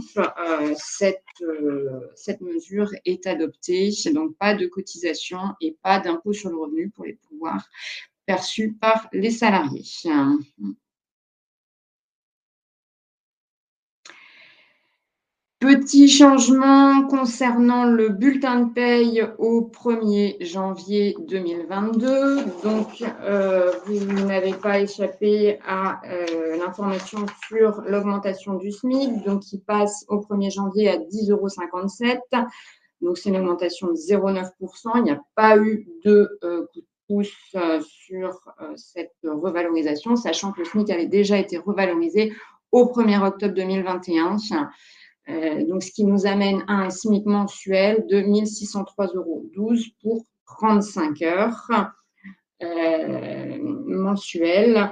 cette mesure est adoptée. Donc, pas de cotisation et pas d'impôt sur le revenu pour les pourboires perçus par les salariés. Petit changement concernant le bulletin de paye au 1er janvier 2022. Donc, vous n'avez pas échappé à l'information sur l'augmentation du SMIC, donc qui passe au 1er janvier à 10,57 €. Donc, c'est une augmentation de 0,9%. Il n'y a pas eu de coup de pouce sur cette revalorisation, sachant que le SMIC avait déjà été revalorisé au 1er octobre 2021. Donc, ce qui nous amène à un SMIC mensuel de 1 603,12 € pour 35 heures mensuelles,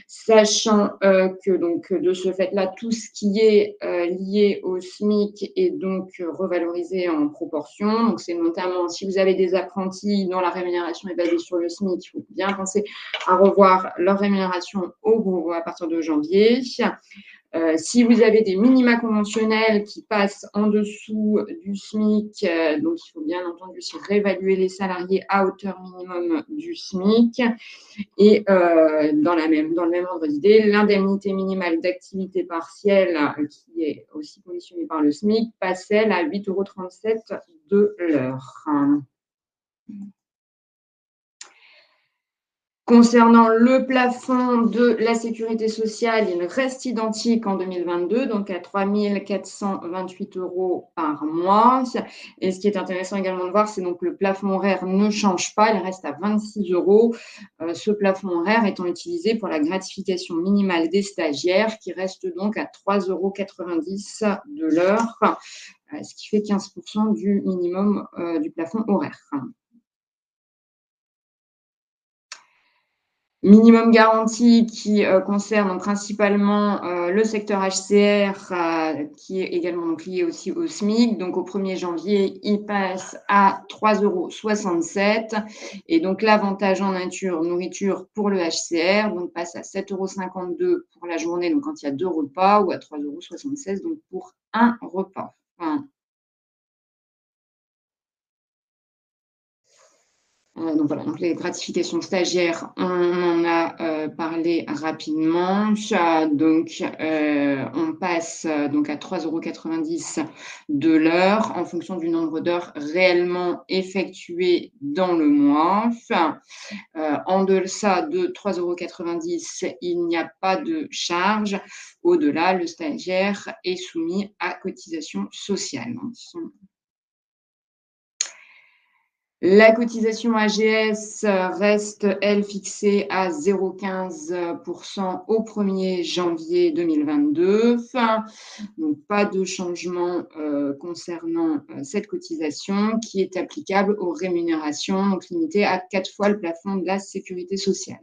sachant que donc, de ce fait-là, tout ce qui est lié au SMIC est donc revalorisé en proportion. Donc, c'est notamment si vous avez des apprentis dont la rémunération est basée sur le SMIC, il faut bien penser à revoir leur rémunération à partir de janvier. Si vous avez des minima conventionnels qui passent en dessous du SMIC, donc il faut bien entendu aussi réévaluer les salariés à hauteur minimum du SMIC. Et dans le même ordre d'idée, l'indemnité minimale d'activité partielle, qui est aussi positionnée par le SMIC, passe elle à 8,37 € de l'heure. Concernant le plafond de la sécurité sociale, il reste identique en 2022, donc à 3 428 € par mois. Et ce qui est intéressant également de voir, c'est donc le plafond horaire ne change pas, il reste à 26 €. Ce plafond horaire étant utilisé pour la gratification minimale des stagiaires, qui reste donc à 3,90 € de l'heure, ce qui fait 15% du minimum du plafond horaire. Minimum garanti qui concerne principalement le secteur HCR, qui est également donc lié aussi au SMIC. Donc au 1er janvier, il passe à 3,67 € et donc l'avantage en nature nourriture pour le HCR donc passe à 7,52 € pour la journée, donc quand il y a 2 repas, ou à 3,76 € donc pour un repas. Enfin, donc voilà, donc les gratifications stagiaires, on en a parlé rapidement. Donc on passe donc à 3,90 € de l'heure en fonction du nombre d'heures réellement effectuées dans le mois. En deçà de 3,90 €, il n'y a pas de charge. Au-delà, le stagiaire est soumis à cotisation sociale. La cotisation AGS reste, elle, fixée à 0,15% au 1er janvier 2022. Donc, pas de changement concernant cette cotisation qui est applicable aux rémunérations, donc limitée à 4 fois le plafond de la sécurité sociale.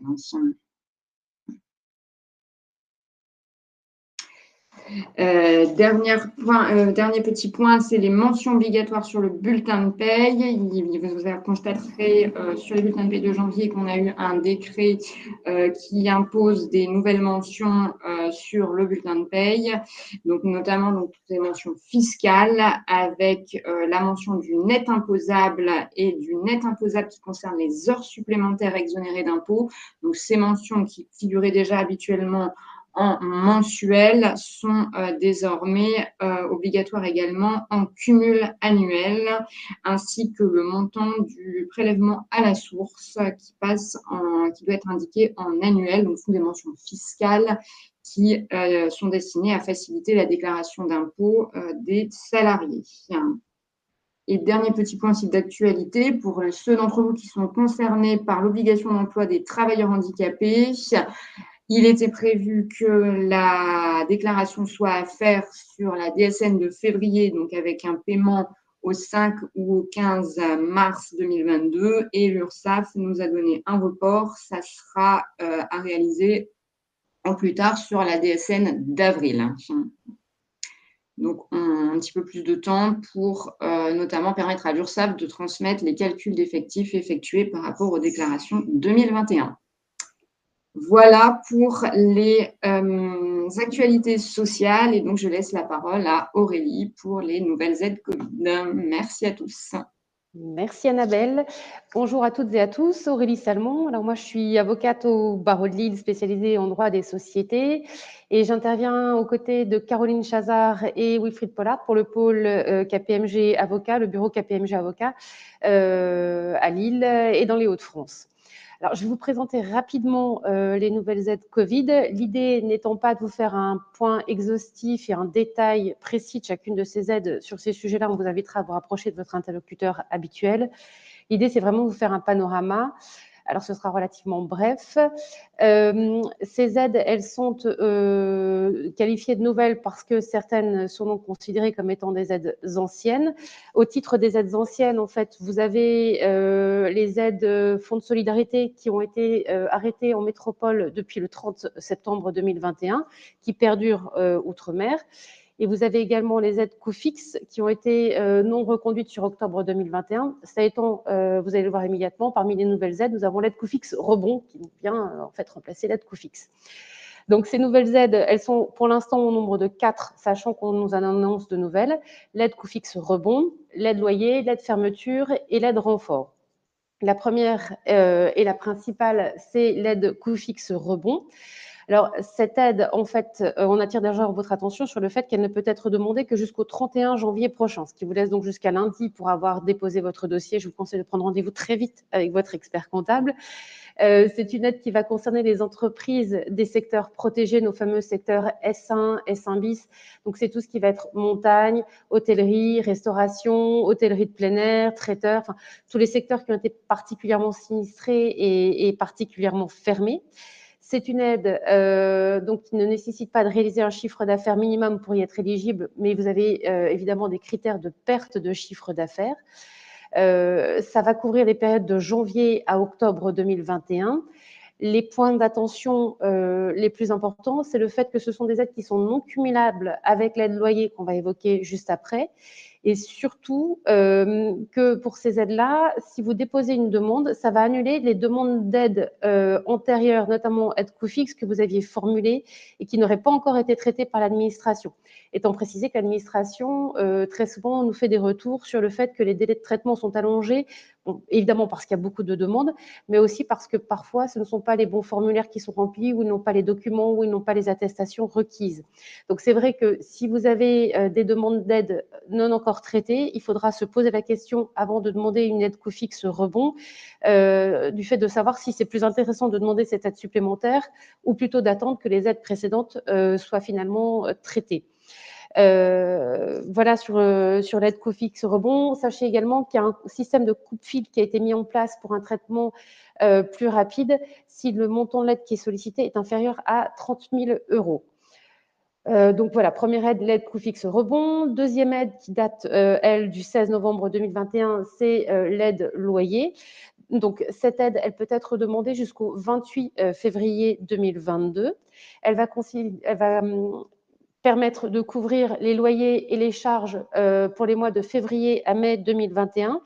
Dernier petit point, c'est les mentions obligatoires sur le bulletin de paye. Vous avez constaté sur les bulletins de paye de janvier qu'on a eu un décret qui impose des nouvelles mentions sur le bulletin de paye, donc notamment donc, toutes les mentions fiscales avec la mention du net imposable et du net imposable qui concerne les heures supplémentaires exonérées d'impôts. Donc ces mentions qui figuraient déjà habituellement en mensuel sont désormais obligatoires également en cumul annuel, ainsi que le montant du prélèvement à la source qui doit être indiqué en annuel. Donc, ce sont des mentions fiscales qui sont destinées à faciliter la déclaration d'impôts des salariés. Et dernier petit point aussi d'actualité, pour ceux d'entre vous qui sont concernés par l'obligation d'emploi des travailleurs handicapés, il était prévu que la déclaration soit à faire sur la DSN de février, donc avec un paiement au 5 ou au 15 mars 2022, et l'URSSAF nous a donné un report. Ça sera à réaliser en plus tard sur la DSN d'avril. Donc, un petit peu plus de temps pour notamment permettre à l'URSSAF de transmettre les calculs d'effectifs effectués par rapport aux déclarations 2021. Voilà pour les actualités sociales, et donc je laisse la parole à Aurélie pour les nouvelles aides Covid. Merci à tous. Merci Annabelle. Bonjour à toutes et à tous. Aurélie Salmon. Alors moi, je suis avocate au barreau de Lille spécialisée en droit des sociétés et j'interviens aux côtés de Caroline Chazard et Wilfried Pollard pour le pôle KPMG Avocat, le bureau KPMG Avocat à Lille et dans les Hauts-de-France. Alors, je vais vous présenter rapidement les nouvelles aides Covid. L'idée n'étant pas de vous faire un point exhaustif et un détail précis de chacune de ces aides. Sur ces sujets-là, on vous invitera à vous rapprocher de votre interlocuteur habituel. L'idée, c'est vraiment de vous faire un panorama. Alors, ce sera relativement bref. Ces aides, elles sont qualifiées de nouvelles parce que certaines sont donc considérées comme étant des aides anciennes. Au titre des aides anciennes, en fait, vous avez les aides Fonds de solidarité qui ont été arrêtées en métropole depuis le 30 septembre 2021, qui perdurent outre-mer. Et vous avez également les aides coûts fixes qui ont été non reconduites sur octobre 2021. Ça étant, vous allez le voir immédiatement, parmi les nouvelles aides, nous avons l'aide coût fixe rebond qui vient en fait remplacer l'aide coût fixe. Donc, ces nouvelles aides, elles sont pour l'instant au nombre de 4, sachant qu'on nous en annonce de nouvelles. L'aide coût fixe rebond, l'aide loyer, l'aide fermeture et l'aide renfort. La première et la principale, c'est l'aide coût fixe rebond. Alors, cette aide, en fait, on attire déjà votre attention sur le fait qu'elle ne peut être demandée que jusqu'au 31 janvier prochain, ce qui vous laisse donc jusqu'à lundi pour avoir déposé votre dossier. Je vous conseille de prendre rendez-vous très vite avec votre expert comptable. C'est une aide qui va concerner les entreprises des secteurs protégés, nos fameux secteurs S1, S1 bis. Donc, c'est tout ce qui va être montagne, hôtellerie, restauration, hôtellerie de plein air, traiteur, enfin, tous les secteurs qui ont été particulièrement sinistrés et particulièrement fermés. C'est une aide donc, qui ne nécessite pas de réaliser un chiffre d'affaires minimum pour y être éligible, mais vous avez évidemment des critères de perte de chiffre d'affaires. Ça va couvrir les périodes de janvier à octobre 2021. Les points d'attention les plus importants, c'est le fait que ce sont des aides qui sont non cumulables avec l'aide loyer qu'on va évoquer juste après. Et surtout que pour ces aides-là, si vous déposez une demande, ça va annuler les demandes d'aide antérieures, notamment aide coût fixe que vous aviez formulées et qui n'auraient pas encore été traitées par l'administration. Étant précisé que l'administration, très souvent, nous fait des retours sur le fait que les délais de traitement sont allongés, bon, évidemment parce qu'il y a beaucoup de demandes, mais aussi parce que parfois, ce ne sont pas les bons formulaires qui sont remplis, ou ils n'ont pas les documents, ou ils n'ont pas les attestations requises. Donc, c'est vrai que si vous avez des demandes d'aide non encore traitées, il faudra se poser la question avant de demander une aide coût fixe rebond, du fait de savoir si c'est plus intéressant de demander cette aide supplémentaire ou plutôt d'attendre que les aides précédentes soient finalement traitées. Voilà sur l'aide coût fixe rebond. Sachez également qu'il y a un système de coupe-fil qui a été mis en place pour un traitement plus rapide si le montant de l'aide qui est sollicité est inférieur à 30 000 €. Donc voilà, première aide, l'aide coût fixe rebond. Deuxième aide qui date, elle, du 16 novembre 2021, c'est l'aide loyer. Donc cette aide, elle peut être demandée jusqu'au 28 février 2022. Elle va permettre de couvrir les loyers et les charges pour les mois de février à mai 2021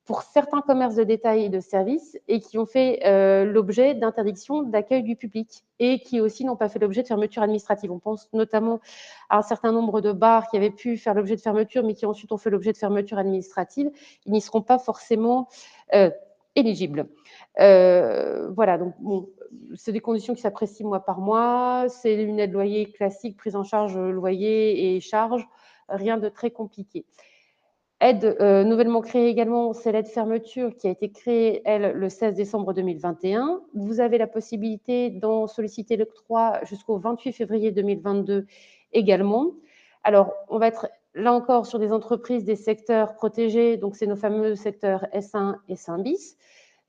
pour certains commerces de détail et de services et qui ont fait l'objet d'interdiction d'accueil du public et qui aussi n'ont pas fait l'objet de fermeture administrative. On pense notamment à un certain nombre de bars qui avaient pu faire l'objet de fermeture mais qui ensuite ont fait l'objet de fermeture administrative. Ils n'y seront pas forcément éligibles. Voilà, donc bon, c'est des conditions qui s'apprécient mois par mois. C'est une aide loyer classique, prise en charge loyer et charges, rien de très compliqué. Aide nouvellement créée également, c'est l'aide fermeture qui a été créée, elle, le 16 décembre 2021. Vous avez la possibilité d'en solliciter l'octroi jusqu'au 28 février 2022 également. Alors, on va être là encore sur des entreprises des secteurs protégés, donc c'est nos fameux secteurs S1 et S1 bis.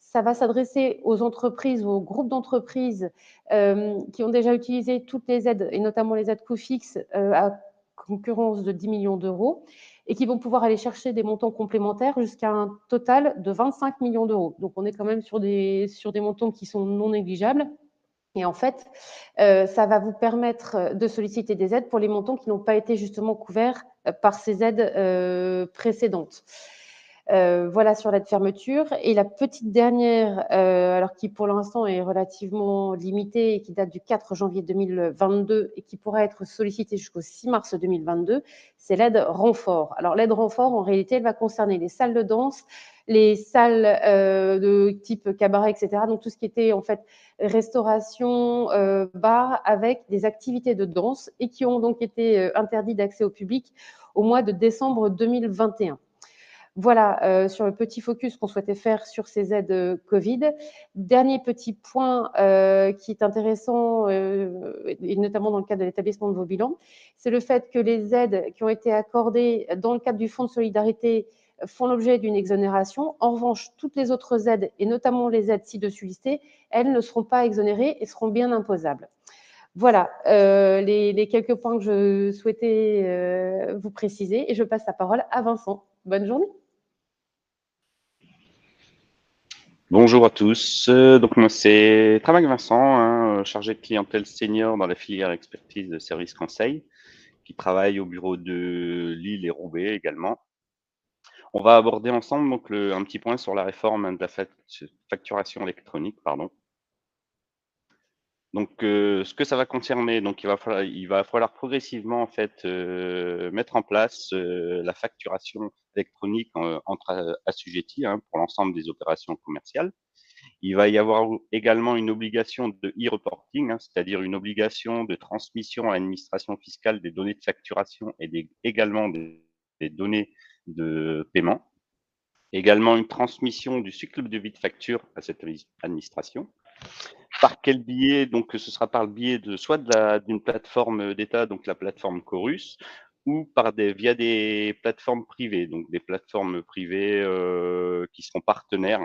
Ça va s'adresser aux entreprises, aux groupes d'entreprises qui ont déjà utilisé toutes les aides, et notamment les aides coût fixe à concurrence de 10 millions d'euros, et qui vont pouvoir aller chercher des montants complémentaires jusqu'à un total de 25 millions d'euros. Donc, on est quand même sur des montants qui sont non négligeables. Et en fait, ça va vous permettre de solliciter des aides pour les montants qui n'ont pas été justement couverts par ces aides précédentes. Voilà sur l'aide fermeture. Et la petite dernière, alors qui pour l'instant est relativement limitée et qui date du 4 janvier 2022 et qui pourra être sollicitée jusqu'au 6 mars 2022, c'est l'aide renfort. Alors l'aide renfort, en réalité, elle va concerner les salles de danse, les salles de type cabaret, etc. Donc tout ce qui était en fait restauration, bar, avec des activités de danse et qui ont donc été interdites d'accès au public au mois de décembre 2021. Voilà sur le petit focus qu'on souhaitait faire sur ces aides Covid. Dernier petit point qui est intéressant, et notamment dans le cadre de l'établissement de vos bilans, c'est le fait que les aides qui ont été accordées dans le cadre du Fonds de solidarité font l'objet d'une exonération. En revanche, toutes les autres aides, et notamment les aides ci-dessus listées, elles ne seront pas exonérées et seront bien imposables. Voilà les quelques points que je souhaitais vous préciser, et je passe la parole à Vincent. Bonne journée. Bonjour à tous, donc moi c'est Tramac Vincent, chargé de clientèle senior dans la filière expertise de services conseil, qui travaille au bureau de Lille et Roubaix également. On va aborder ensemble donc un petit point sur la réforme de la facturation électronique, pardon. Donc, ce que ça va concerner, donc il va falloir progressivement en fait mettre en place la facturation électronique entre assujettis pour l'ensemble des opérations commerciales. Il va y avoir également une obligation de e-reporting, c'est-à-dire une obligation de transmission à l'administration fiscale des données de facturation et également des données de paiement. Également une transmission du cycle de vie de facture à cette administration. Par quel biais? Donc, ce sera par le biais soit d'une plateforme d'État, donc la plateforme Chorus, ou via des plateformes privées, donc des plateformes privées qui seront partenaires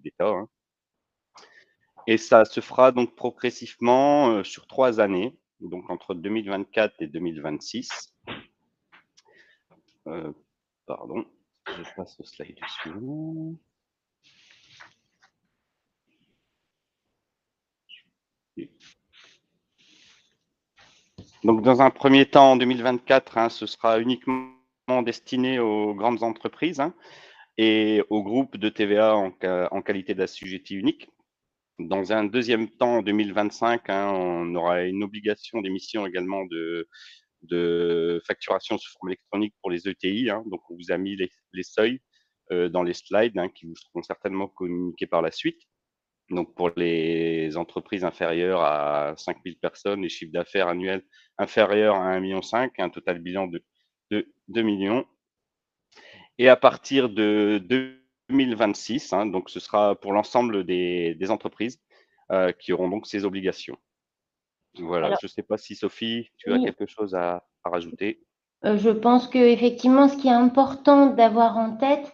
d'État. Et ça se fera donc progressivement sur 3 années, donc entre 2024 et 2026. Pardon, je passe au slide suivant. Donc, dans un premier temps, en 2024, ce sera uniquement destiné aux grandes entreprises et aux groupes de TVA en qualité d'assujetti unique. Dans un deuxième temps, en 2025, on aura une obligation d'émission également de facturation sous forme électronique pour les ETI. Donc, on vous a mis les seuils dans les slides qui vous seront certainement communiqués par la suite. Donc, pour les entreprises inférieures à 5 000 personnes, les chiffres d'affaires annuels inférieurs à 1,5 million, un total bilan de 2 millions. Et à partir de 2026, donc ce sera pour l'ensemble des entreprises qui auront donc ces obligations. Voilà, Alors, je ne sais pas si Sophie, tu as quelque chose à rajouter. Je pense qu'effectivement, ce qui est important d'avoir en tête,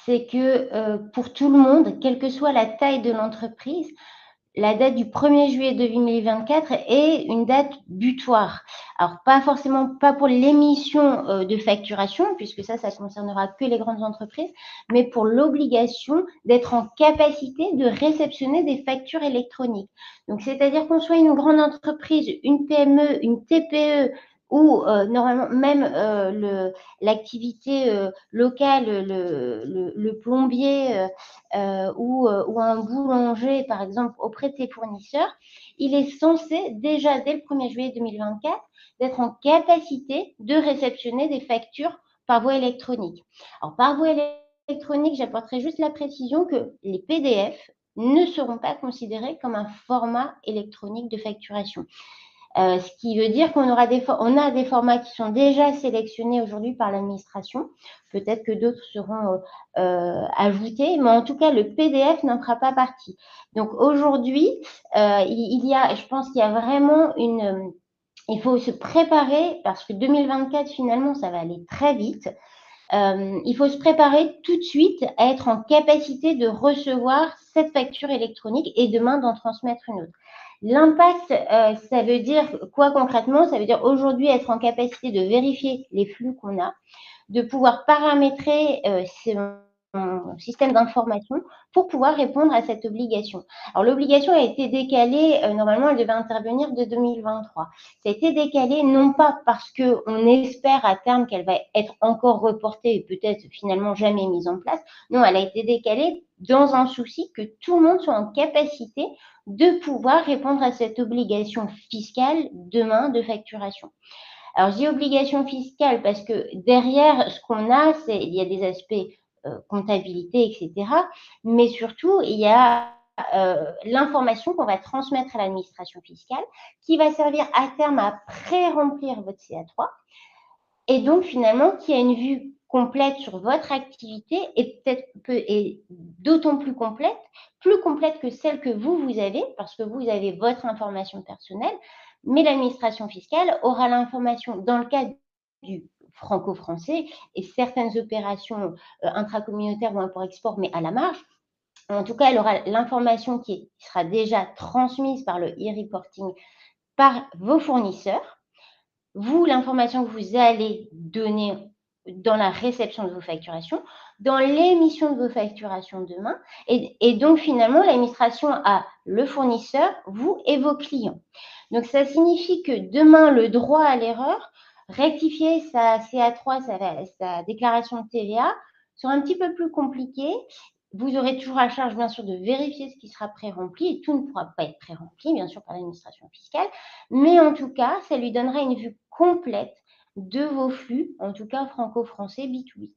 c'est que pour tout le monde, quelle que soit la taille de l'entreprise, la date du 1er juillet 2024 est une date butoir. Alors, pas pour l'émission de facturation, puisque ça concernera que les grandes entreprises, mais pour l'obligation d'être en capacité de réceptionner des factures électroniques. Donc, c'est-à-dire qu'on soit une grande entreprise, une PME, une TPE, ou normalement même l'activité locale, le plombier ou un boulanger, par exemple, auprès de ses fournisseurs, il est censé déjà, dès le 1er juillet 2024, d'être en capacité de réceptionner des factures par voie électronique. Alors, par voie électronique, j'apporterai juste la précision que les PDF ne seront pas considérés comme un format électronique de facturation. Ce qui veut dire qu'on a des formats qui sont déjà sélectionnés aujourd'hui par l'administration. Peut-être que d'autres seront ajoutés, mais en tout cas, le PDF n'en fera pas partie. Donc aujourd'hui, je pense qu'il y a vraiment il faut se préparer parce que 2024, finalement, ça va aller très vite. Il faut se préparer tout de suite à être en capacité de recevoir cette facture électronique et demain d'en transmettre une autre. L'impact, ça veut dire quoi concrètement? Ça veut dire aujourd'hui être en capacité de vérifier les flux qu'on a, de pouvoir paramétrer son système d'information pour pouvoir répondre à cette obligation. Alors, l'obligation a été décalée, normalement, elle devait intervenir de 2023. Ça a été décalé non pas parce qu'on espère à terme qu'elle va être encore reportée et peut-être finalement jamais mise en place. Non, elle a été décalée dans un souci que tout le monde soit en capacité de pouvoir répondre à cette obligation fiscale demain de facturation. Alors, je dis obligation fiscale parce que derrière ce qu'on a, il y a des aspects comptabilité, etc. Mais surtout, il y a l'information qu'on va transmettre à l'administration fiscale qui va servir à terme à pré-remplir votre CA3 et donc finalement qui a une vue complète sur votre activité et d'autant plus complète que celle que vous avez parce que vous avez votre information personnelle, mais l'administration fiscale aura l'information dans le cadre du franco-français et certaines opérations intracommunautaires ou import-export, mais à la marge. En tout cas, elle aura l'information qui sera déjà transmise par le e-reporting par vos fournisseurs. Vous, l'information que vous allez donner dans la réception de vos facturations, dans l'émission de vos facturations demain, et donc finalement, l'administration a le fournisseur, vous et vos clients. Donc, ça signifie que demain, le droit à l'erreur, rectifier sa CA3, sa déclaration de TVA, sera un petit peu plus compliqué vous aurez toujours à charge, bien sûr, de vérifier ce qui sera pré-rempli, et tout ne pourra pas être pré-rempli, bien sûr, par l'administration fiscale, mais en tout cas, ça lui donnera une vue complète de vos flux, en tout cas franco-français B2B.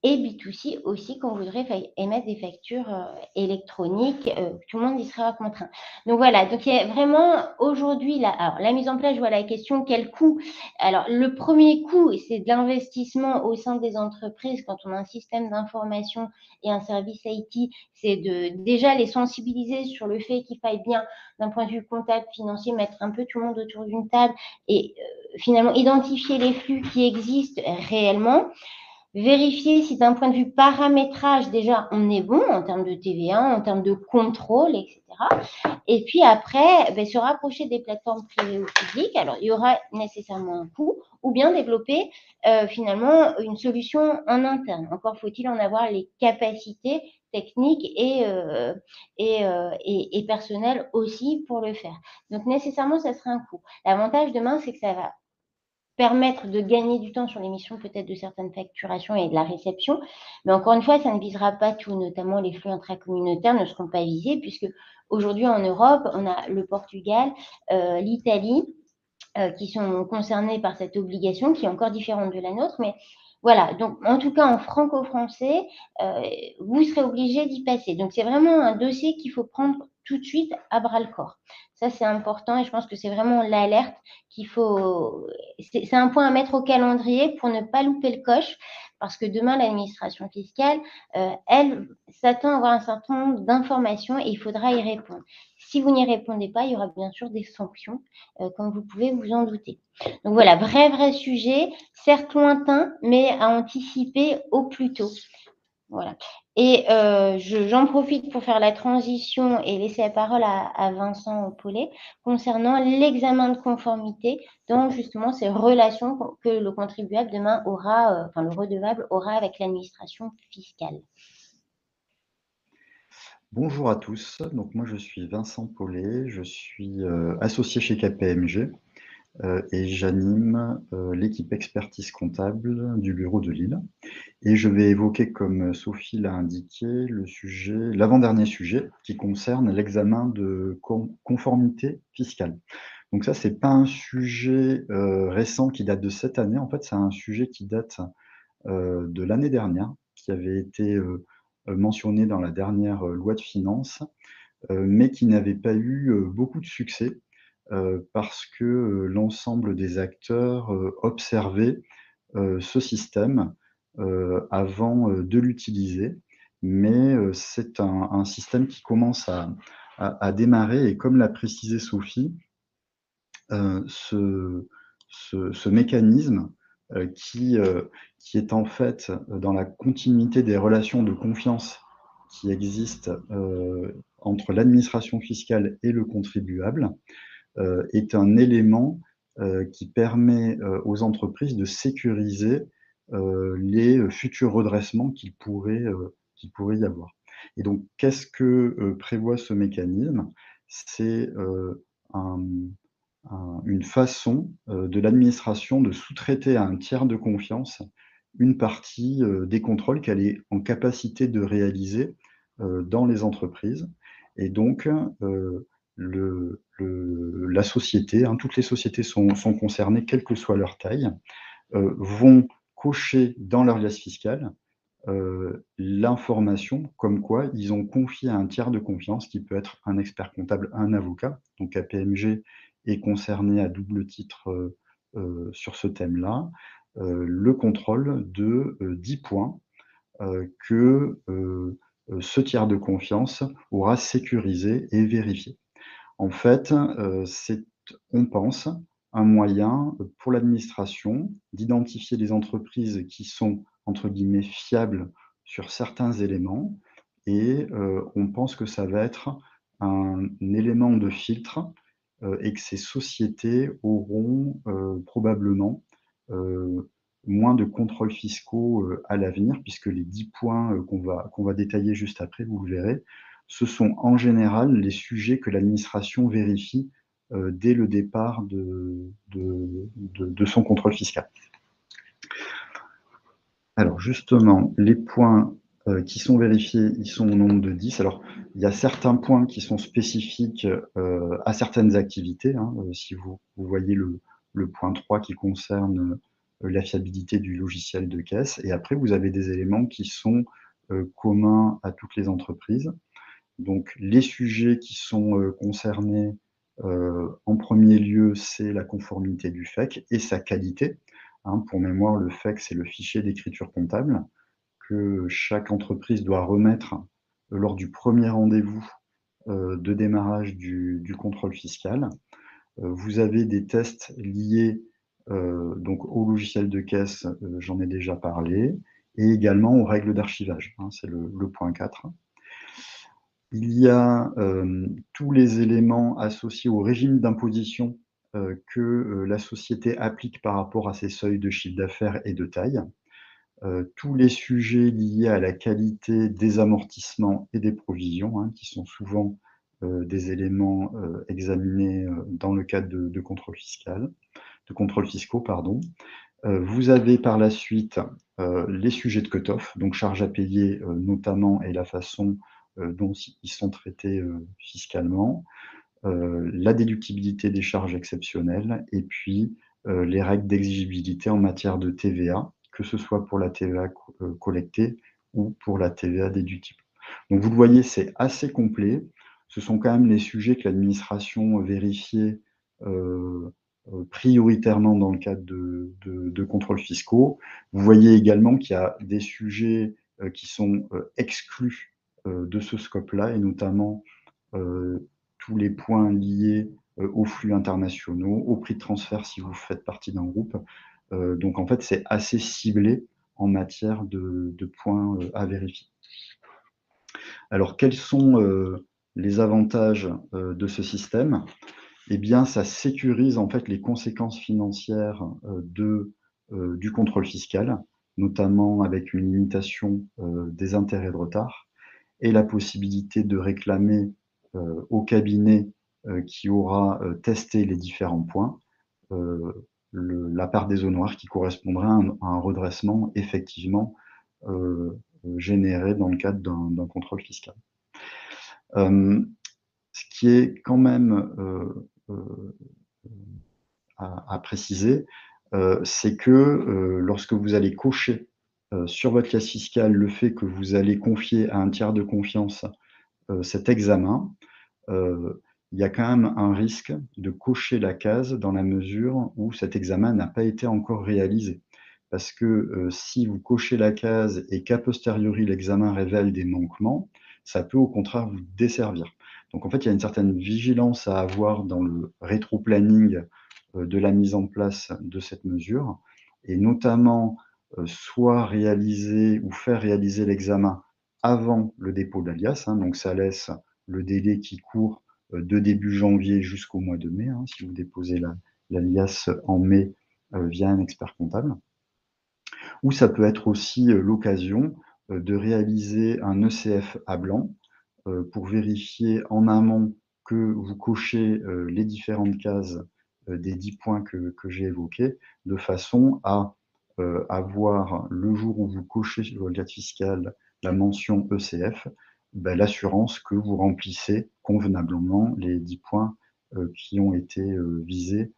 Et B2C aussi, quand vous voudrez émettre des factures électroniques, tout le monde y sera contraint. Donc voilà, donc il y a vraiment aujourd'hui, la mise en place, je vois la question, quel coût? Alors le premier coût, c'est de l'investissement au sein des entreprises quand on a un système d'information et un service IT, c'est de déjà les sensibiliser sur le fait qu'il faille bien, d'un point de vue comptable, financier, mettre un peu tout le monde autour d'une table et finalement identifier les flux qui existent réellement. Vérifier si d'un point de vue paramétrage, déjà, on est bon en termes de TVA, en termes de contrôle, etc. Et puis après, se rapprocher des plateformes privées ou publiques. Alors, il y aura nécessairement un coût, ou bien développer finalement une solution en interne. Encore faut-il en avoir les capacités techniques et personnelles aussi pour le faire. Donc, nécessairement, ça sera un coût. L'avantage demain, c'est que ça va permettre de gagner du temps sur l'émission peut-être de certaines facturations et de la réception. Mais encore une fois, ça ne visera pas tout, notamment les flux intracommunautaires ne seront pas visés, puisque aujourd'hui en Europe, on a le Portugal, l'Italie, qui sont concernés par cette obligation, qui est encore différente de la nôtre. Mais voilà, donc en tout cas en franco-français, vous serez obligé d'y passer. Donc c'est vraiment un dossier qu'il faut prendre tout de suite à bras-le-corps. Ça, c'est important et je pense que c'est vraiment l'alerte qu'il faut. C'est un point à mettre au calendrier pour ne pas louper le coche, parce que demain, l'administration fiscale, elle s'attend à avoir un certain nombre d'informations et il faudra y répondre. Si vous n'y répondez pas, il y aura bien sûr des sanctions, comme vous pouvez vous en douter. Donc voilà, vrai sujet, certes lointain, mais à anticiper au plus tôt. Voilà. Et j'en profite pour faire la transition et laisser la parole à Vincent Paulet concernant l'examen de conformité dans justement ces relations que le contribuable demain aura, enfin le redevable aura avec l'administration fiscale. Bonjour à tous, donc moi je suis Vincent Paulet, je suis associé chez KPMG et j'anime l'équipe expertise comptable du bureau de Lille. Et je vais évoquer, comme Sophie l'a indiqué, l'avant-dernier sujet qui concerne l'examen de conformité fiscale. Donc ça, c'est pas un sujet récent qui date de cette année, en fait c'est un sujet qui date de l'année dernière, qui avait été mentionné dans la dernière loi de finances, mais qui n'avait pas eu beaucoup de succès parce que l'ensemble des acteurs observaient ce système avant de l'utiliser. Mais c'est un système qui commence à démarrer et comme l'a précisé Sophie, ce mécanisme qui est en fait dans la continuité des relations de confiance qui existent entre l'administration fiscale et le contribuable, est un élément qui permet aux entreprises de sécuriser les futurs redressements qu'il pourrait y avoir. Et donc, qu'est-ce que prévoit ce mécanisme? C'est une façon de l'administration de sous-traiter à un tiers de confiance une partie des contrôles qu'elle est en capacité de réaliser dans les entreprises. Et donc, la société, toutes les sociétés sont concernées, quelle que soit leur taille, vont cocher dans leur liasse fiscale l'information comme quoi ils ont confié à un tiers de confiance, qui peut être un expert comptable, un avocat. Donc KPMG est concerné à double titre sur ce thème-là, le contrôle de 10 points que ce tiers de confiance aura sécurisé et vérifié. En fait, c'est, on pense, un moyen pour l'administration d'identifier les entreprises qui sont, entre guillemets, fiables sur certains éléments et on pense que ça va être un élément de filtre et que ces sociétés auront probablement moins de contrôles fiscaux à l'avenir, puisque les 10 points qu'on va détailler juste après, vous le verrez, ce sont en général les sujets que l'administration vérifie dès le départ de son contrôle fiscal. Alors justement, les points qui sont vérifiés, ils sont au nombre de 10. Alors, il y a certains points qui sont spécifiques à certaines activités. Hein. Si vous voyez le point 3 qui concerne la fiabilité du logiciel de caisse. Et après, vous avez des éléments qui sont communs à toutes les entreprises. Donc, les sujets qui sont concernés en premier lieu, c'est la conformité du FEC et sa qualité. Hein, pour mémoire, le FEC, c'est le fichier d'écriture comptable que chaque entreprise doit remettre lors du premier rendez-vous de démarrage du contrôle fiscal. Vous avez des tests liés donc au logiciel de caisse, j'en ai déjà parlé, et également aux règles d'archivage, hein, c'est le point 4. Il y a tous les éléments associés au régime d'imposition que la société applique par rapport à ses seuils de chiffre d'affaires et de taille. Tous les sujets liés à la qualité des amortissements et des provisions, hein, qui sont souvent des éléments examinés dans le cadre de contrôle fiscaux, pardon. Vous avez par la suite les sujets de cut-off, donc charges à payer notamment et la façon dont ils sont traités fiscalement, la déductibilité des charges exceptionnelles et puis les règles d'exigibilité en matière de TVA, que ce soit pour la TVA collectée ou pour la TVA déductible. Donc vous le voyez, c'est assez complet. Ce sont quand même les sujets que l'administration vérifiait prioritairement dans le cadre de contrôles fiscaux. Vous voyez également qu'il y a des sujets qui sont exclus de ce scope-là, et notamment tous les points liés aux flux internationaux, au prix de transfert si vous faites partie d'un groupe. Donc en fait, c'est assez ciblé en matière de points à vérifier. Alors, quels sont les avantages de ce système? Eh bien, ça sécurise en fait les conséquences financières du contrôle fiscal, notamment avec une limitation des intérêts de retard et la possibilité de réclamer au cabinet qui aura testé les différents points la part des honoraires qui correspondra à un redressement effectivement généré dans le cadre d'un contrôle fiscal. Ce qui est quand même à préciser, c'est que lorsque vous allez cocher sur votre case fiscale le fait que vous allez confier à un tiers de confiance cet examen, il y a quand même un risque de cocher la case dans la mesure où cet examen n'a pas été encore réalisé. Parce que si vous cochez la case et qu'a posteriori l'examen révèle des manquements, ça peut au contraire vous desservir. Donc en fait, il y a une certaine vigilance à avoir dans le rétro-planning de la mise en place de cette mesure, et notamment soit réaliser ou faire réaliser l'examen avant le dépôt d'alias, hein, donc ça laisse le délai qui court de début janvier jusqu'au mois de mai, hein, si vous déposez l'alias en mai via un expert comptable. Ou ça peut être aussi l'occasion de réaliser un ECF à blanc pour vérifier en amont que vous cochez les différentes cases des 10 points que j'ai évoqués, de façon à avoir, le jour où vous cochez sur votre carte fiscale la mention ECF, ben, l'assurance que vous remplissez convenablement les 10 points qui ont été visés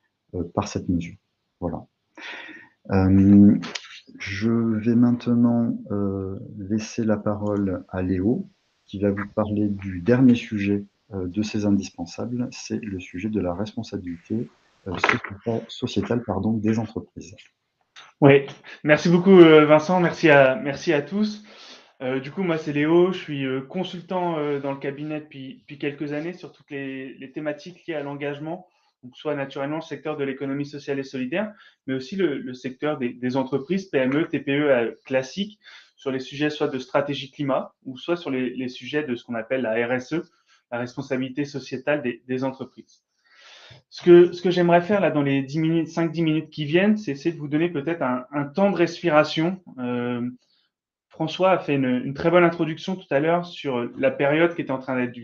par cette mesure. Voilà. Je vais maintenant laisser la parole à Léo, qui va vous parler du dernier sujet de ces indispensables, c'est le sujet de la responsabilité sociétale des entreprises. Oui, merci beaucoup Vincent, merci à tous. Du coup, moi c'est Léo, je suis consultant dans le cabinet depuis quelques années sur toutes les thématiques liées à l'engagement, donc soit naturellement le secteur de l'économie sociale et solidaire, mais aussi le secteur des entreprises, PME, TPE classiques, sur les sujets soit de stratégie climat ou soit sur les sujets de ce qu'on appelle la RSE, la responsabilité sociétale des entreprises. Ce que j'aimerais faire là dans les 5-10 minutes qui viennent, c'est essayer de vous donner peut-être un temps de respiration. François a fait une très bonne introduction tout à l'heure sur la période qui était en train d'être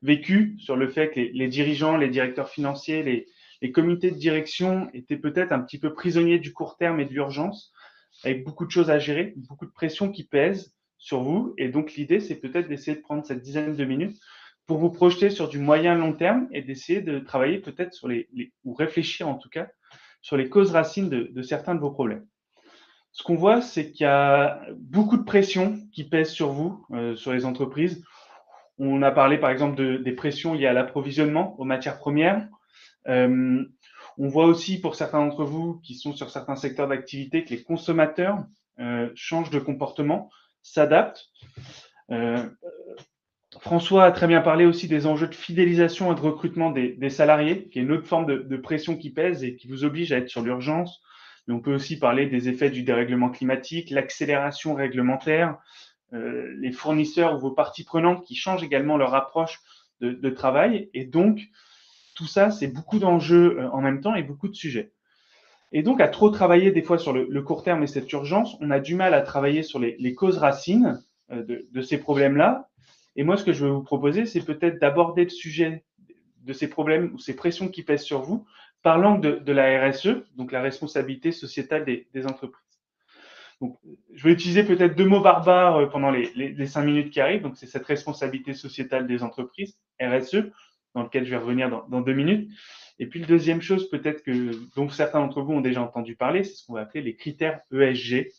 vécue, sur le fait que les dirigeants, les directeurs financiers, les comités de direction étaient peut-être un petit peu prisonniers du court terme et de l'urgence, avec beaucoup de choses à gérer, beaucoup de pression qui pèse, sur vous. Et donc, l'idée, c'est peut-être d'essayer de prendre cette dizaine de minutes pour vous projeter sur du moyen long terme et d'essayer de travailler peut-être sur ou réfléchir en tout cas, sur les causes racines de certains de vos problèmes. Ce qu'on voit, c'est qu'il y a beaucoup de pression qui pèse sur vous, sur les entreprises. On a parlé par exemple des pressions liées à l'approvisionnement aux matières premières. On voit aussi pour certains d'entre vous qui sont sur certains secteurs d'activité que les consommateurs changent de comportement, s'adaptent. François a très bien parlé aussi des enjeux de fidélisation et de recrutement des salariés, qui est une autre forme de pression qui pèse et qui vous oblige à être sur l'urgence. Mais on peut aussi parler des effets du dérèglement climatique, l'accélération réglementaire, les fournisseurs ou vos parties prenantes qui changent également leur approche de travail. Et donc, tout ça, c'est beaucoup d'enjeux en même temps et beaucoup de sujets. Et donc, à trop travailler des fois sur le court terme et cette urgence, on a du mal à travailler sur les causes racines de ces problèmes-là. Et moi, ce que je veux vous proposer, c'est peut-être d'aborder le sujet de ces problèmes ou ces pressions qui pèsent sur vous par l'angle de la RSE, donc la responsabilité sociétale des entreprises. Donc, je vais utiliser peut-être 2 mots barbares pendant les 5 minutes qui arrivent. Donc, c'est cette responsabilité sociétale des entreprises, RSE, dans lequel je vais revenir dans 2 minutes. Et puis, la deuxième chose, peut-être dont certains d'entre vous ont déjà entendu parler, c'est ce qu'on va appeler les critères ESG,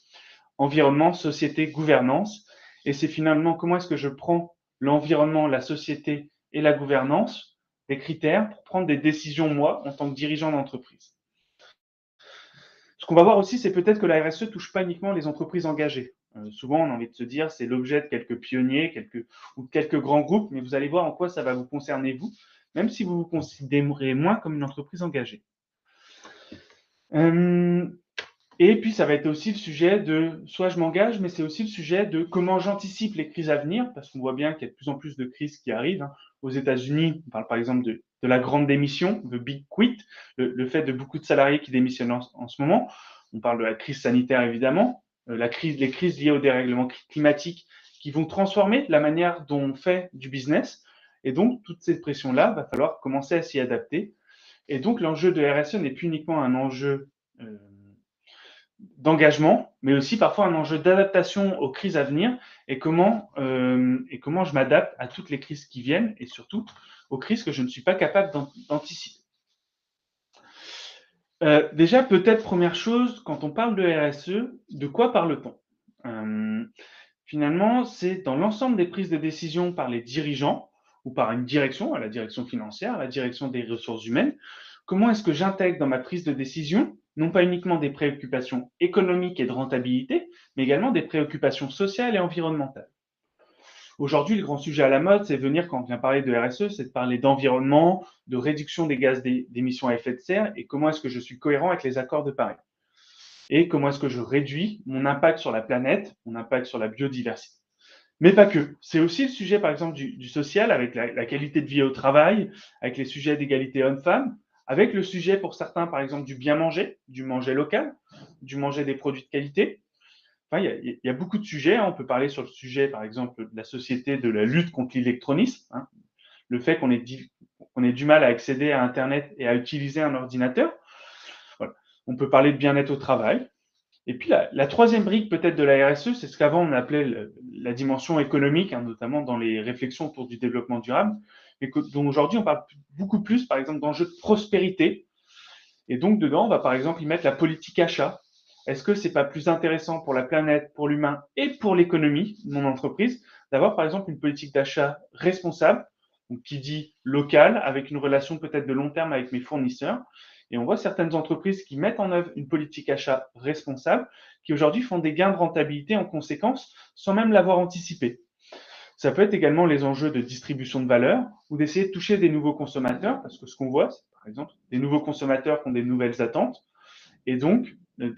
environnement, société, gouvernance. Et c'est finalement comment est-ce que je prends l'environnement, la société et la gouvernance, des critères pour prendre des décisions, moi, en tant que dirigeant d'entreprise. Ce qu'on va voir aussi, c'est peut-être que la RSE ne touche pas uniquement les entreprises engagées. Souvent, on a envie de se dire c'est l'objet de quelques pionniers ou de quelques grands groupes, mais vous allez voir en quoi ça va vous concerner vous, même si vous vous considérez moins comme une entreprise engagée. Et puis, ça va être aussi le sujet de, soit je m'engage, mais c'est aussi le sujet de comment j'anticipe les crises à venir, parce qu'on voit bien qu'il y a de plus en plus de crises qui arrivent. Aux États-Unis, on parle par exemple de la grande démission, de Big Quit, le fait de beaucoup de salariés qui démissionnent en ce moment. On parle de la crise sanitaire, évidemment, les crises liées au dérèglement climatique qui vont transformer la manière dont on fait du business. Et donc, toutes ces pressions-là, il va falloir commencer à s'y adapter. Et donc, l'enjeu de RSE n'est plus uniquement un enjeu d'engagement, mais aussi parfois un enjeu d'adaptation aux crises à venir et comment je m'adapte à toutes les crises qui viennent et surtout aux crises que je ne suis pas capable d'anticiper. Déjà, peut-être première chose, quand on parle de RSE, de quoi parle-t-on? Finalement, c'est dans l'ensemble des prises de décision par les dirigeants ou par une direction, à la direction financière, à la direction des ressources humaines, comment est-ce que j'intègre dans ma prise de décision non pas uniquement des préoccupations économiques et de rentabilité, mais également des préoccupations sociales et environnementales. Aujourd'hui, le grand sujet à la mode, c'est venir, quand on vient parler de RSE, c'est de parler d'environnement, de réduction des gaz d'émissions à effet de serre et comment est-ce que je suis cohérent avec les accords de Paris. Et comment est-ce que je réduis mon impact sur la planète, mon impact sur la biodiversité. Mais pas que. C'est aussi le sujet, par exemple, du social, avec la qualité de vie au travail, avec les sujets d'égalité homme-femme, avec le sujet pour certains, par exemple, du bien manger, du manger local, du manger des produits de qualité. Enfin, il y a beaucoup de sujets. On peut parler sur le sujet, par exemple, de la société, de la lutte contre l'électronisme, le fait qu'on ait du mal à accéder à Internet et à utiliser un ordinateur. Voilà. On peut parler de bien-être au travail. Et puis la troisième brique peut-être de la RSE, c'est ce qu'avant on appelait la dimension économique, notamment dans les réflexions autour du développement durable, mais dont aujourd'hui on parle beaucoup plus, par exemple, d'enjeux de prospérité. Et donc dedans, on va par exemple y mettre la politique achat. Est-ce que c'est pas plus intéressant pour la planète, pour l'humain et pour l'économie de mon entreprise d'avoir par exemple une politique d'achat responsable, donc qui dit local, avec une relation peut-être de long terme avec mes fournisseurs. Et on voit certaines entreprises qui mettent en œuvre une politique achat responsable, qui aujourd'hui font des gains de rentabilité en conséquence, sans même l'avoir anticipé. Ça peut être également les enjeux de distribution de valeur ou d'essayer de toucher des nouveaux consommateurs, parce que ce qu'on voit, c'est par exemple des nouveaux consommateurs qui ont des nouvelles attentes. Et donc,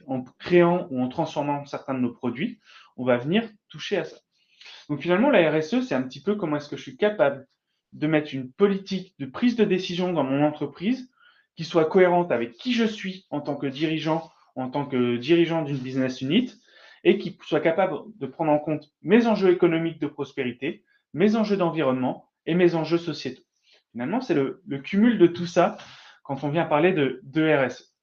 en créant ou en transformant certains de nos produits, on va venir toucher à ça. Donc finalement, la RSE, c'est un petit peu comment est-ce que je suis capable de mettre une politique de prise de décision dans mon entreprise qui soit cohérente avec qui je suis en tant que dirigeant d'une business unit, et qui soit capable de prendre en compte mes enjeux économiques de prospérité, mes enjeux d'environnement et mes enjeux sociétaux. Finalement, c'est le cumul de tout ça quand on vient parler de RSE.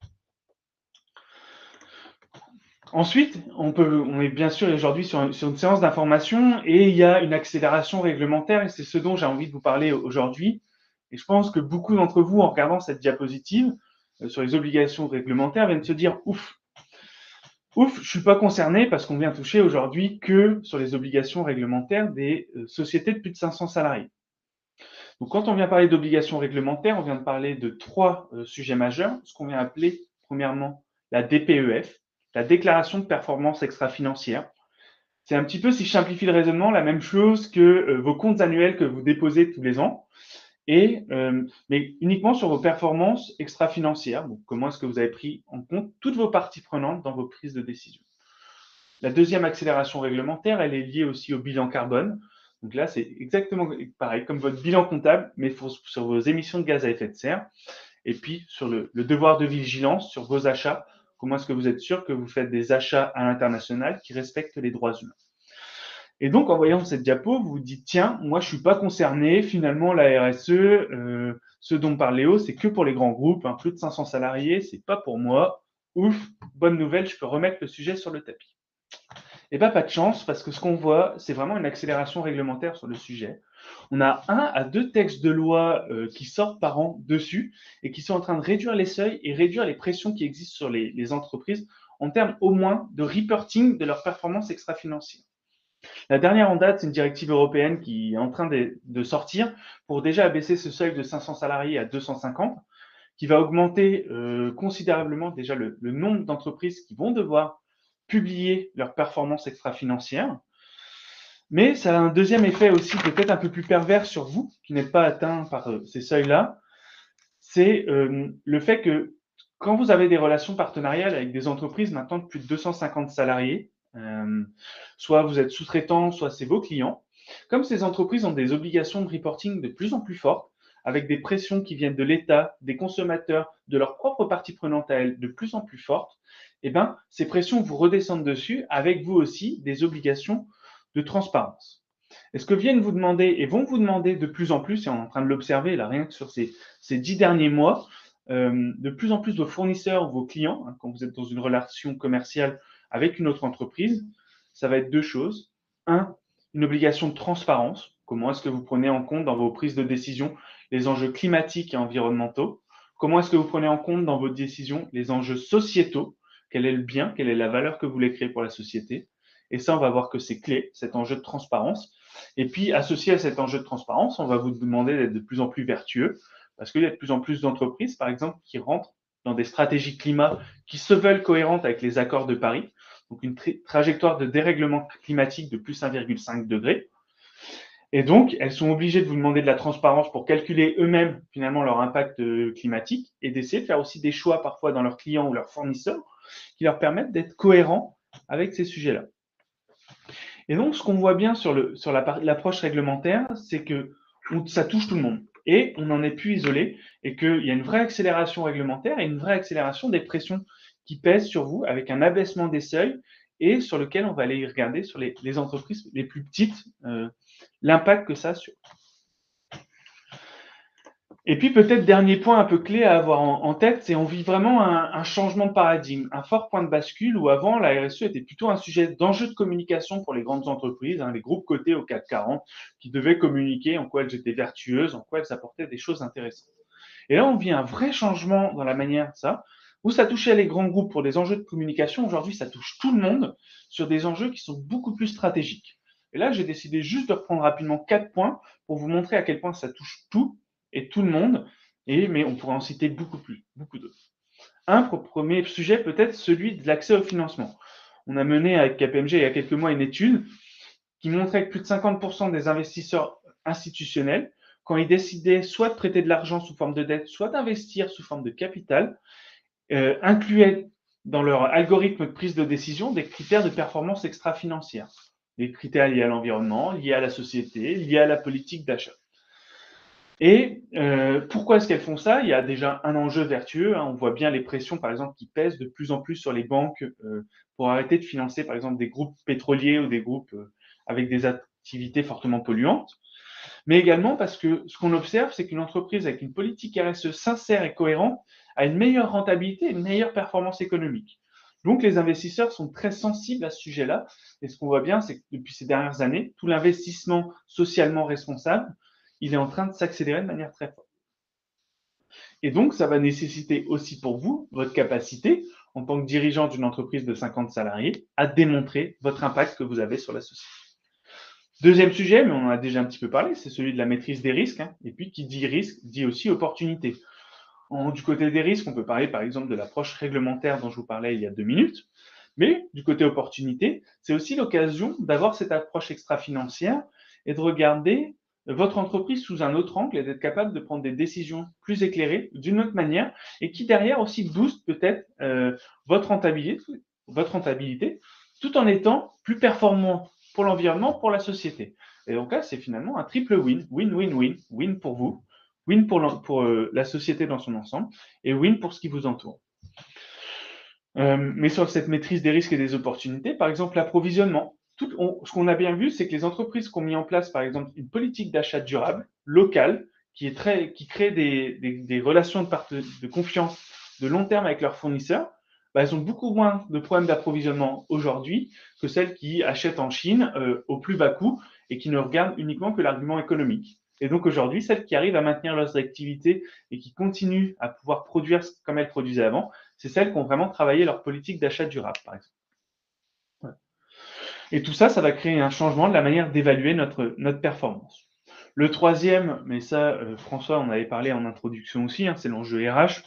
Ensuite, on est bien sûr aujourd'hui sur une séance d'information et il y a une accélération réglementaire et c'est ce dont j'ai envie de vous parler aujourd'hui. Et je pense que beaucoup d'entre vous, en regardant cette diapositive sur les obligations réglementaires, viennent se dire ouf, je suis pas concerné parce qu'on vient toucher aujourd'hui que sur les obligations réglementaires des sociétés de plus de 500 salariés. Donc, quand on vient parler d'obligations réglementaires, on vient de parler de trois sujets majeurs, ce qu'on vient appeler premièrement la DPEF, la déclaration de performance extra-financière. C'est un petit peu, si je simplifie le raisonnement, la même chose que vos comptes annuels que vous déposez tous les ans, mais uniquement sur vos performances extra-financières. Donc, comment est-ce que vous avez pris en compte toutes vos parties prenantes dans vos prises de décision. La deuxième accélération réglementaire, elle est liée aussi au bilan carbone. Donc là, c'est exactement pareil, comme votre bilan comptable, mais sur vos émissions de gaz à effet de serre. Et puis, sur le devoir de vigilance sur vos achats. Comment est-ce que vous êtes sûr que vous faites des achats à l'international qui respectent les droits humains? Et donc, en voyant cette diapo, vous vous dites, tiens, moi, je ne suis pas concerné. Finalement, la RSE, ce dont parle Léo, c'est que pour les grands groupes, hein, plus de 500 salariés, ce n'est pas pour moi. Ouf, bonne nouvelle, je peux remettre le sujet sur le tapis. Et bien, pas de chance, parce que ce qu'on voit, c'est vraiment une accélération réglementaire sur le sujet. On a 1 à 2 textes de loi qui sortent par an dessus et qui sont en train de réduire les seuils et réduire les pressions qui existent sur les entreprises en termes au moins de reporting de leurs performances extra-financières. La dernière en date, c'est une directive européenne qui est en train de sortir pour déjà abaisser ce seuil de 500 salariés à 250, qui va augmenter considérablement déjà le nombre d'entreprises qui vont devoir publier leurs performances extra-financières. Mais ça a un deuxième effet aussi peut-être un peu plus pervers sur vous, qui n'êtes pas atteint par ces seuils-là. C'est le fait que quand vous avez des relations partenariales avec des entreprises maintenant de plus de 250 salariés, soit vous êtes sous-traitant, soit c'est vos clients, comme ces entreprises ont des obligations de reporting de plus en plus fortes, avec des pressions qui viennent de l'État, des consommateurs, de leur propre partie prenante à elles de plus en plus fortes, eh ben, ces pressions vous redescendent dessus avec vous aussi des obligations de transparence. Et ce que viennent vous demander et vont vous demander de plus en plus, et on est en train de l'observer là rien que sur ces 10 derniers mois, de plus en plus vos fournisseurs, vos clients, hein, quand vous êtes dans une relation commerciale avec une autre entreprise, ça va être deux choses. Un, une obligation de transparence. Comment est-ce que vous prenez en compte dans vos prises de décision les enjeux climatiques et environnementaux? Comment est-ce que vous prenez en compte dans vos décisions les enjeux sociétaux? Quel est le bien, quelle est la valeur que vous voulez créer pour la société? Et ça, on va voir que c'est clé, cet enjeu de transparence. Et puis, associé à cet enjeu de transparence, on va vous demander d'être de plus en plus vertueux, parce qu'il y a de plus en plus d'entreprises, par exemple, qui rentrent dans des stratégies climat qui se veulent cohérentes avec les accords de Paris, donc une trajectoire de dérèglement climatique de plus 1,5 degré. Et donc, elles sont obligées de vous demander de la transparence pour calculer eux-mêmes, finalement, leur impact climatique et d'essayer de faire aussi des choix, parfois, dans leurs clients ou leurs fournisseurs, qui leur permettent d'être cohérents avec ces sujets-là. Et donc, ce qu'on voit bien sur l'approche réglementaire, c'est que ça touche tout le monde. Et on n'en est plus isolé et qu'il y a une vraie accélération réglementaire et une vraie accélération des pressions qui pèsent sur vous avec un abaissement des seuils et sur lequel on va aller regarder sur les entreprises les plus petites, l'impact que ça a sur. Et puis peut-être dernier point un peu clé à avoir en tête, c'est on vit vraiment un changement de paradigme, un fort point de bascule où avant la RSE était plutôt un sujet d'enjeu de communication pour les grandes entreprises, hein, les groupes cotés au CAC 40 qui devaient communiquer en quoi elles étaient vertueuses, en quoi elles apportaient des choses intéressantes. Et là on vit un vrai changement dans la manière de ça, où ça touchait les grands groupes pour des enjeux de communication, aujourd'hui ça touche tout le monde sur des enjeux qui sont beaucoup plus stratégiques. Et là j'ai décidé juste de reprendre rapidement 4 points pour vous montrer à quel point ça touche tout et tout le monde, mais on pourrait en citer beaucoup d'autres. Un premier sujet peut-être celui de l'accès au financement. On a mené avec KPMG il y a quelques mois une étude qui montrait que plus de 50% des investisseurs institutionnels, quand ils décidaient soit de prêter de l'argent sous forme de dette, soit d'investir sous forme de capital, incluaient dans leur algorithme de prise de décision des critères de performance extra-financière, des critères liés à l'environnement, liés à la société, liés à la politique d'achat. Et pourquoi est-ce qu'elles font ça? Il y a déjà un enjeu vertueux, hein. On voit bien les pressions, par exemple, qui pèsent de plus en plus sur les banques pour arrêter de financer, par exemple, des groupes pétroliers ou des groupes avec des activités fortement polluantes. Mais également parce que ce qu'on observe, c'est qu'une entreprise avec une politique RSE sincère et cohérente a une meilleure rentabilité et une meilleure performance économique. Donc, les investisseurs sont très sensibles à ce sujet-là. Et ce qu'on voit bien, c'est que depuis ces dernières années, tout l'investissement socialement responsable, il est en train de s'accélérer de manière très forte. Et donc, ça va nécessiter aussi pour vous votre capacité, en tant que dirigeant d'une entreprise de 50 salariés, à démontrer votre impact que vous avez sur la société. Deuxième sujet, mais on en a déjà un petit peu parlé, c'est celui de la maîtrise des risques. Et puis, qui dit risque, dit aussi opportunité. Du côté des risques, on peut parler par exemple de l'approche réglementaire dont je vous parlais il y a 2 minutes. Mais du côté opportunité, c'est aussi l'occasion d'avoir cette approche extra-financière et de regarder votre entreprise sous un autre angle et d'être capable de prendre des décisions plus éclairées d'une autre manière et qui derrière aussi booste peut-être votre rentabilité tout en étant plus performant pour l'environnement, pour la société. Et donc là, c'est finalement un triple win, win-win-win, win pour vous, win pour la société dans son ensemble et win pour ce qui vous entoure. Mais sur cette maîtrise des risques et des opportunités, par exemple l'approvisionnement, ce qu'on a bien vu, c'est que les entreprises qui ont mis en place, par exemple, une politique d'achat durable, locale, qui crée des relations de confiance de long terme avec leurs fournisseurs, elles ont beaucoup moins de problèmes d'approvisionnement aujourd'hui que celles qui achètent en Chine au plus bas coût et qui ne regardent uniquement que l'argument économique. Et donc aujourd'hui, celles qui arrivent à maintenir leurs activités et qui continuent à pouvoir produire comme elles produisaient avant, c'est celles qui ont vraiment travaillé leur politique d'achat durable, par exemple. Ouais. Et tout ça, ça va créer un changement de la manière d'évaluer notre performance. Le troisième, mais ça, François, on avait parlé en introduction aussi, c'est l'enjeu RH.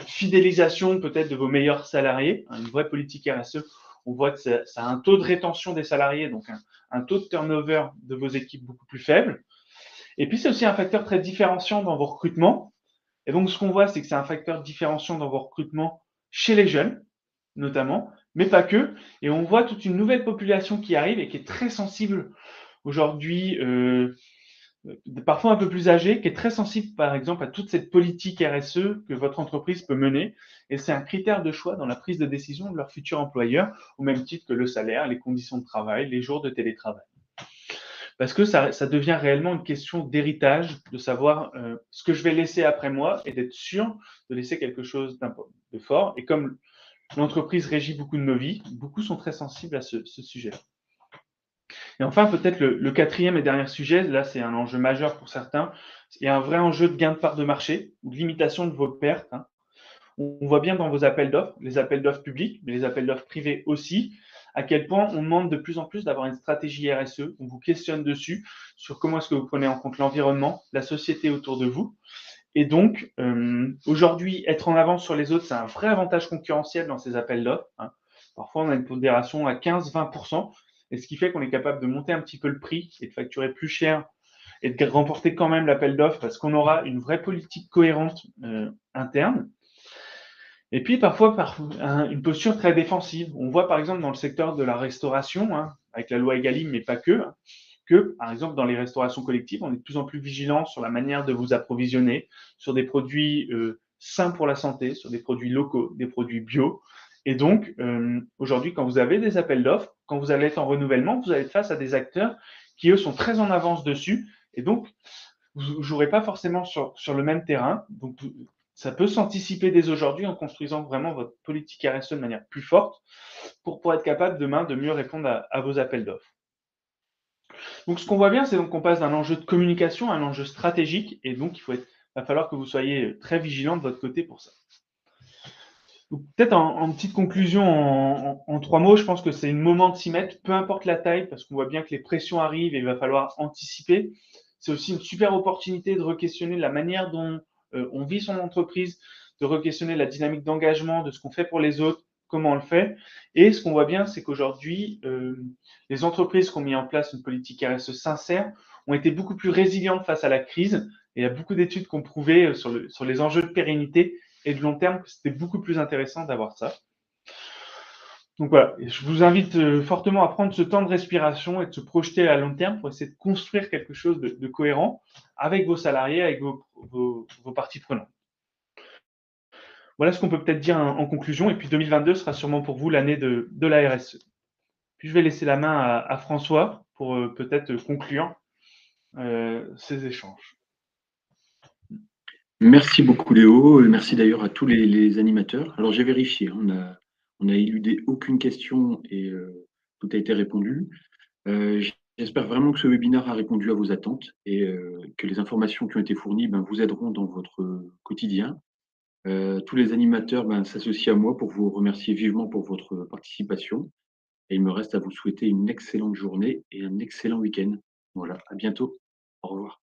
Fidélisation peut-être de vos meilleurs salariés, une vraie politique RSE. On voit que ça a un taux de rétention des salariés, donc un taux de turnover de vos équipes beaucoup plus faible. Et puis, c'est aussi un facteur très différenciant dans vos recrutements. Et donc, ce qu'on voit, c'est que c'est un facteur différenciant dans vos recrutements chez les jeunes, notamment, mais pas que. Et on voit toute une nouvelle population qui arrive et qui est très sensible aujourd'hui, parfois un peu plus âgée, qui est très sensible, par exemple, à toute cette politique RSE que votre entreprise peut mener. Et c'est un critère de choix dans la prise de décision de leur futur employeur, au même titre que le salaire, les conditions de travail, les jours de télétravail. Parce que ça devient réellement une question d'héritage, de savoir ce que je vais laisser après moi et d'être sûr de laisser quelque chose de fort. Et comme l'entreprise régit beaucoup de nos vies, beaucoup sont très sensibles à ce sujet-là. Et enfin, peut-être le quatrième et dernier sujet, là c'est un enjeu majeur pour certains, il y a un vrai enjeu de gain de part de marché ou de limitation de vos pertes. On voit bien dans vos appels d'offres, les appels d'offres publics, mais les appels d'offres privés aussi, à quel point on demande de plus en plus d'avoir une stratégie RSE. On vous questionne dessus, sur comment est-ce que vous prenez en compte l'environnement, la société autour de vous. Et donc, aujourd'hui, être en avance sur les autres, c'est un vrai avantage concurrentiel dans ces appels d'offres. Parfois, on a une pondération à 15-20%, et ce qui fait qu'on est capable de monter un petit peu le prix et de facturer plus cher et de remporter quand même l'appel d'offres parce qu'on aura une vraie politique cohérente interne. Et puis parfois une posture très défensive. On voit par exemple dans le secteur de la restauration, avec la loi Egalim, mais pas que par exemple dans les restaurations collectives, on est de plus en plus vigilant sur la manière de vous approvisionner, sur des produits sains pour la santé, sur des produits locaux, des produits bio. Et donc aujourd'hui, quand vous avez des appels d'offres, quand vous allez être en renouvellement, vous allez être face à des acteurs qui eux sont très en avance dessus. Et donc vous ne jouerez pas forcément sur le même terrain. Donc ça peut s'anticiper dès aujourd'hui en construisant vraiment votre politique RSE de manière plus forte pour être capable demain de mieux répondre à vos appels d'offres. Donc ce qu'on voit bien, c'est donc qu'on passe d'un enjeu de communication à un enjeu stratégique et donc il va falloir que vous soyez très vigilant de votre côté pour ça. Peut-être en petite conclusion, en 3 mots, je pense que c'est le moment de s'y mettre, peu importe la taille, parce qu'on voit bien que les pressions arrivent et il va falloir anticiper. C'est aussi une super opportunité de re-questionner la manière dont on vit son entreprise, de re-questionner la dynamique d'engagement, de ce qu'on fait pour les autres, comment on le fait. Et ce qu'on voit bien, c'est qu'aujourd'hui, les entreprises qui ont mis en place une politique RSE sincère ont été beaucoup plus résilientes face à la crise. Et il y a beaucoup d'études qui ont prouvé sur les enjeux de pérennité et de long terme que c'était beaucoup plus intéressant d'avoir ça. Donc voilà, je vous invite fortement à prendre ce temps de respiration et de se projeter à long terme pour essayer de construire quelque chose de cohérent avec vos salariés, avec vos parties prenantes. Voilà ce qu'on peut peut-être dire en conclusion. Et puis 2022 sera sûrement pour vous l'année de la RSE. Puis je vais laisser la main à François pour peut-être conclure ces échanges. Merci beaucoup Léo, merci d'ailleurs à tous les animateurs. Alors j'ai vérifié, on On n'a éludé aucune question et tout a été répondu. J'espère vraiment que ce webinaire a répondu à vos attentes et que les informations qui ont été fournies vous aideront dans votre quotidien. Tous les animateurs s'associent à moi pour vous remercier vivement pour votre participation. Et il me reste à vous souhaiter une excellente journée et un excellent week-end. Voilà, à bientôt. Au revoir.